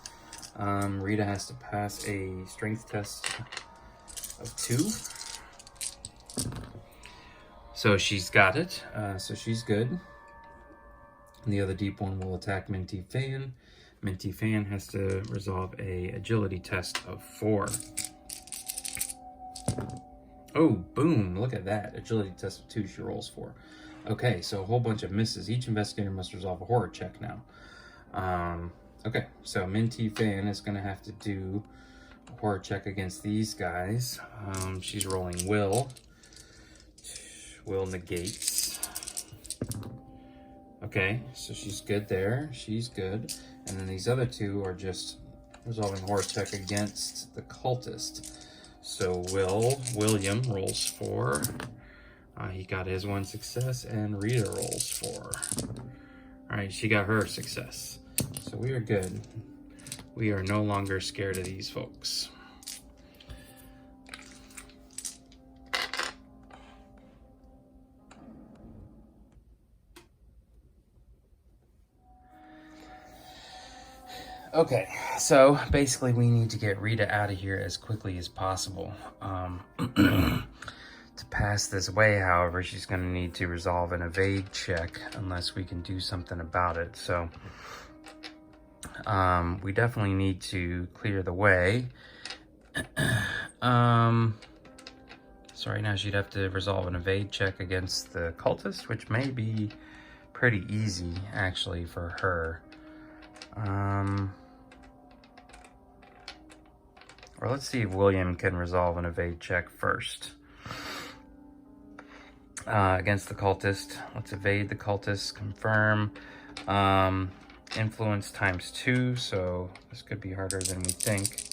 Rita has to pass a strength test of 2. So she's got it. So she's good. And the other deep one will attack Minty Fan. Minty Fan has to resolve a agility test of 4. Oh, boom, look at that. Agility test of 2, she rolls 4. Okay, so a whole bunch of misses. Each investigator must resolve a horror check now. Okay, so Minty Fan is gonna have to do a horror check against these guys. She's rolling Will. Will negates. Okay, so she's good there. She's good. And then these other two are just resolving horror check against the cultist. So William rolls 4. He got his 1 success, and Rita rolls 4. All right, she got her success. So we are good. We are no longer scared of these folks. Okay, so basically we need to get Rita out of here as quickly as possible. To pass this way, however, she's going to need to resolve an evade check unless we can do something about it. So we definitely need to clear the way. So right now she'd have to resolve an evade check against the cultist, which may be pretty easy actually for her. Or let's see if William can resolve an evade check first. Against the cultist. Let's evade the cultist, confirm. Influence ×2, so this could be harder than we think.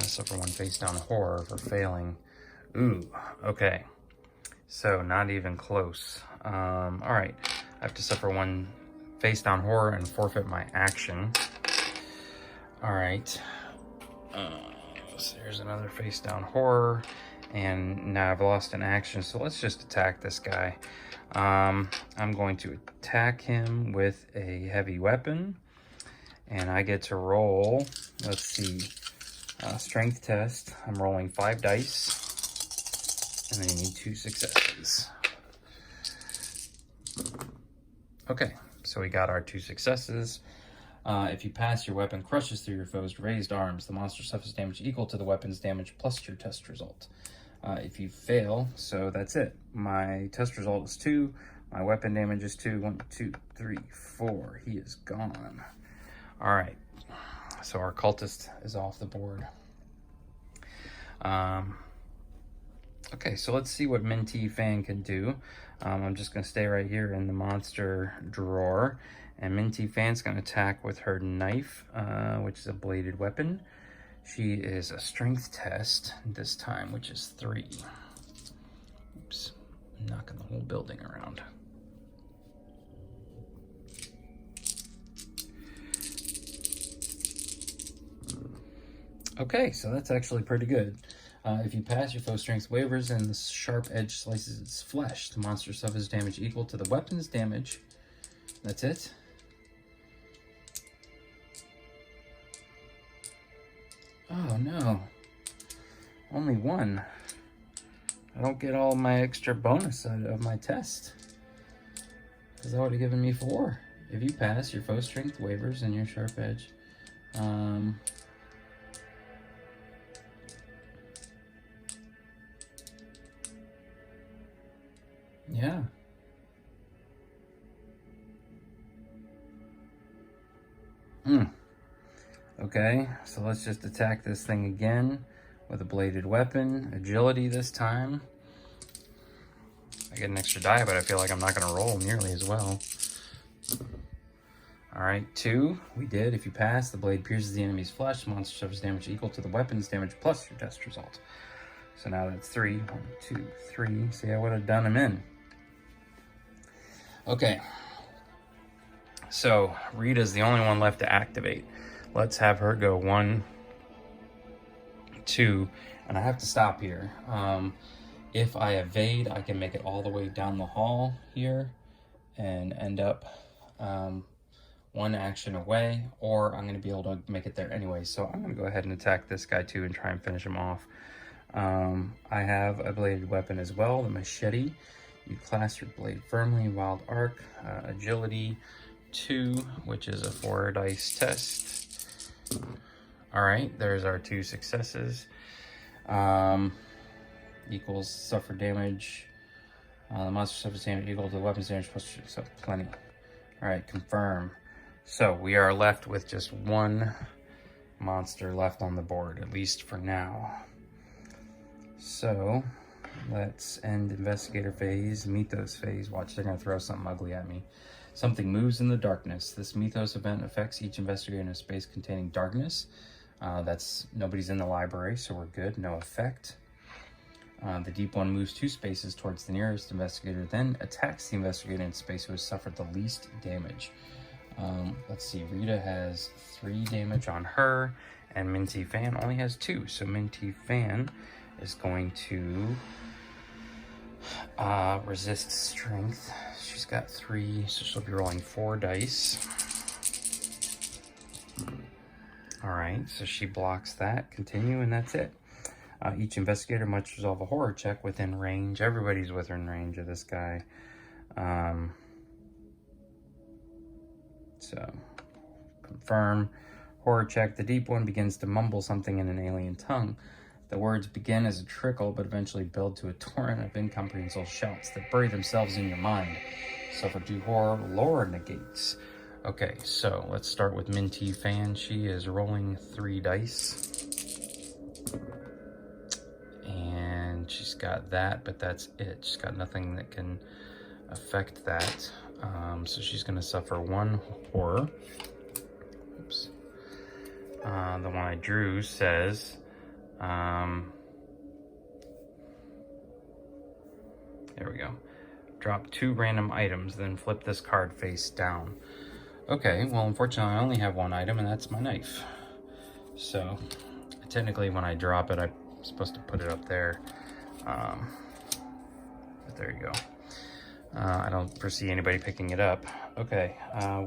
Suffer 1 face down horror for failing. Ooh, okay. So not even close. Alright, I have to suffer 1 face down horror and forfeit my action. Alright. So there's another face down horror. And now I've lost an action, so let's just attack this guy. I'm going to attack him with a heavy weapon. And I get to roll, let's see, strength test. I'm rolling 5 dice. And then you need 2 successes. Okay, so we got our 2 successes. If you pass, your weapon crushes through your foe's raised arms. The monster suffers damage equal to the weapon's damage plus your test result. If you fail, so that's it. My test result is 2. My weapon damage is 2. 1, 2, 3, 4. He is gone. All right. So our cultist is off the board. Okay, so let's see what Minty Fan can do. I'm just going to stay right here in the monster drawer. And Minty Fan's going to attack with her knife, which is a bladed weapon. She is a strength test this time, which is 3. Oops, I'm knocking the whole building around. Okay, so that's actually pretty good. If you pass, your foe's strength wavers and the sharp edge slices its flesh. The monster suffers damage equal to the weapon's damage. That's it. Oh no, only 1. I don't get all my extra bonus out of my test, because that would have given me 4. If you pass, your foe's strength wavers and your sharp edge. Yeah. Okay, so let's just attack this thing again with a bladed weapon. Agility this time. I get an extra die, but I feel like I'm not going to roll nearly as well. Alright, 2. We did. If you pass, the blade pierces the enemy's flesh. The monster suffers damage equal to the weapon's damage plus your test result. So now that's 3. 1, 2, 3. See, I would have done him in. Okay. So, Rita's the only one left to activate. Let's have her go 1, 2, and I have to stop here. If I evade, I can make it all the way down the hall here and end up 1 action away, or I'm going to be able to make it there anyway. So I'm going to go ahead and attack this guy too and try and finish him off. I have a bladed weapon as well, the machete. You clasp your blade firmly, wild arc, agility 2, which is a 4 dice test. All right, there's our 2 successes. Equals suffer damage. The monster suffers damage equal to the weapon's damage plus so plenty. All right, confirm. So we are left with just one monster left on the board, at least for now. So let's end Investigator Phase, Mythos Phase. Watch, they're gonna throw something ugly at me. Something moves in the darkness. This Mythos event affects each investigator in a space containing darkness. Nobody's in the library, so we're good, no effect. The deep one moves 2 spaces towards the nearest investigator, then attacks the investigator in space who has suffered the least damage. Let's see, Rita has 3 damage on her, and Minty Fan only has 2. So Minty Fan is going to resist strength. She's got 3, so she'll be rolling 4 dice. All right, so she blocks that. Continue, and that's it. Each investigator must resolve a horror check within range. Everybody's within range of this guy. So, confirm. Horror check. The deep one begins to mumble something in an alien tongue. The words begin as a trickle, but eventually build to a torrent of incomprehensible shouts that bury themselves in your mind. Suffer 2 horror. Lore negates. Okay, so let's start with Minty Fan. She is rolling 3 dice. And she's got that, but that's it. She's got nothing that can affect that. So she's going to suffer 1 horror. Oops. The one I drew says, there we go. Drop 2 random items, then flip this card face down. Okay, well, unfortunately, I only have 1 item, and that's my knife. So, technically, when I drop it, I'm supposed to put it up there. But there you go. I don't foresee anybody picking it up. Okay,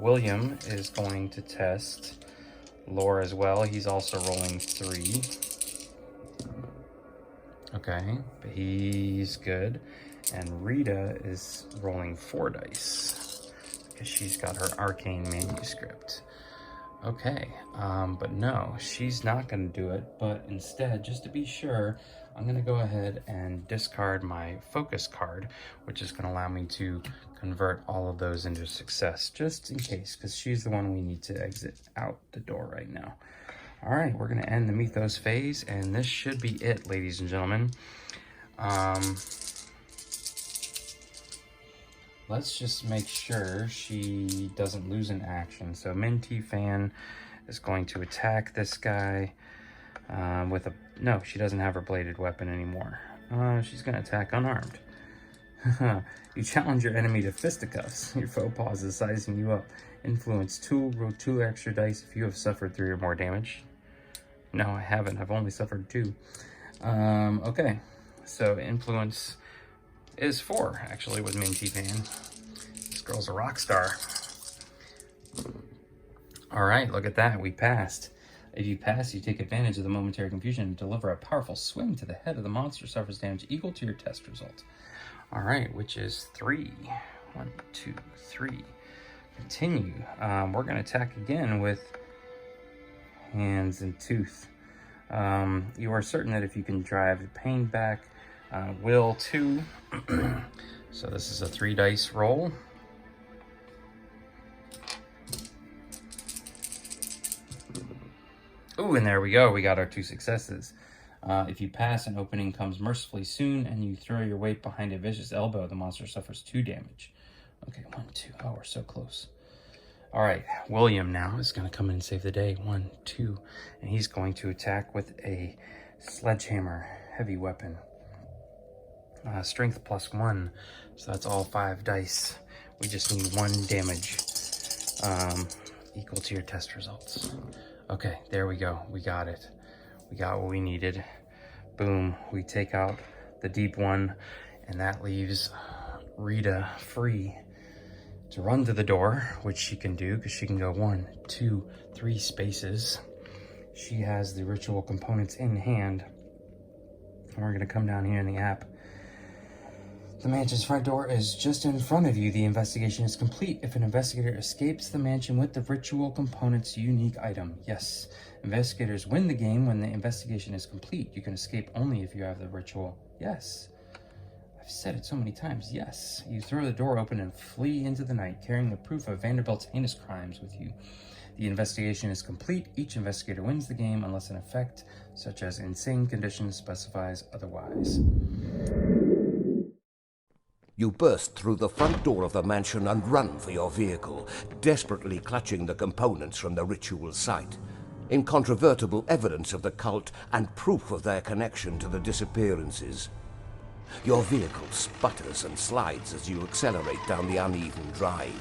William is going to test lore as well. He's also rolling 3. Okay, but he's good. And Rita is rolling 4 dice because she's got her arcane manuscript. Okay, but no, she's not going to do it. But instead, just to be sure, I'm going to go ahead and discard my focus card, which is going to allow me to convert all of those into success, just in case, because she's the one we need to exit out the door right now. All right, we're going to end the Mythos phase, and this should be it, ladies and gentlemen. Let's just make sure she doesn't lose an action. So Minty Fan is going to attack this guy with a... No, she doesn't have her bladed weapon anymore. She's going to attack unarmed. You challenge your enemy to fisticuffs. Your foe pauses, sizing you up. Influence 2, roll 2 extra dice if you have suffered 3 or more damage. No, I haven't. I've only suffered 2. Okay, so influence is 4, actually, with Minty Fan. This girl's a rock star. All right, look at that. We passed. If you pass, you take advantage of the momentary confusion and deliver a powerful swing to the head of the monster, suffers damage equal to your test result. All right, which is 3. 1, 2, 3. Continue. We're going to attack again with hands and tooth. You are certain that if you can drive the pain back, will 2. So this is a 3 dice roll. Ooh, and there we go. We got our 2 successes. If you pass, an opening comes mercifully soon, and you throw your weight behind a vicious elbow. The monster suffers 2 damage. Okay, 1, 2. Oh, we're so close. All right, William now is going to come in and save the day. 1, 2. And he's going to attack with a sledgehammer, heavy weapon. Strength +1. So that's all 5 dice. We just need 1 damage equal to your test results. Okay, there we go. We got it. We got what we needed. Boom. We take out the deep one, and that leaves Rita free to run to the door, which she can do because she can go 1, 2, 3 spaces. She has the ritual components in hand. And we're going to come down here in the app. The mansion's front door is just in front of you. The investigation is complete. If an investigator escapes the mansion with the ritual component's unique item. Yes. Investigators win the game when the investigation is complete. You can escape only if you have the ritual. Yes. I I've said it so many times. Yes. You throw the door open and flee into the night, carrying the proof of Vanderbilt's heinous crimes with you. The investigation is complete. Each investigator wins the game unless an effect, such as insane conditions, specifies otherwise. You burst through the front door of the mansion and run for your vehicle, desperately clutching the components from the ritual site. Incontrovertible evidence of the cult and proof of their connection to the disappearances. Your vehicle sputters and slides as you accelerate down the uneven drive.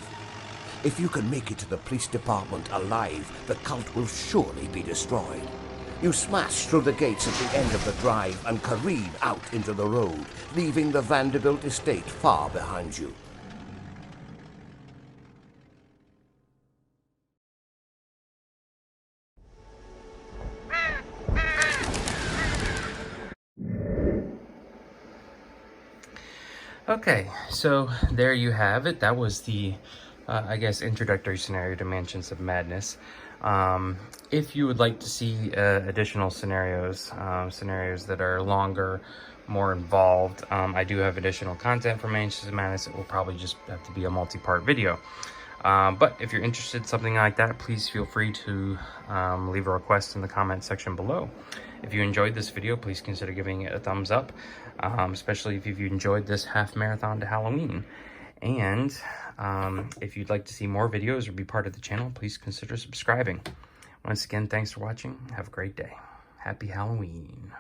If you can make it to the police department alive, the cult will surely be destroyed. You smash through the gates at the end of the drive and careen out into the road, leaving the Vanderbilt estate far behind you. Okay, so there you have it. That was the, I guess, introductory scenario to Mansions of Madness. If you would like to see additional scenarios, scenarios that are longer, more involved, I do have additional content for Mansions of Madness. It will probably just have to be a multi-part video. But if you're interested in something like that, please feel free to leave a request in the comment section below. If you enjoyed this video, please consider giving it a thumbs up, especially if you enjoyed this half marathon to Halloween. And if you'd like to see more videos or be part of the channel, please consider subscribing. Once again, thanks for watching. Have a great day. Happy Halloween.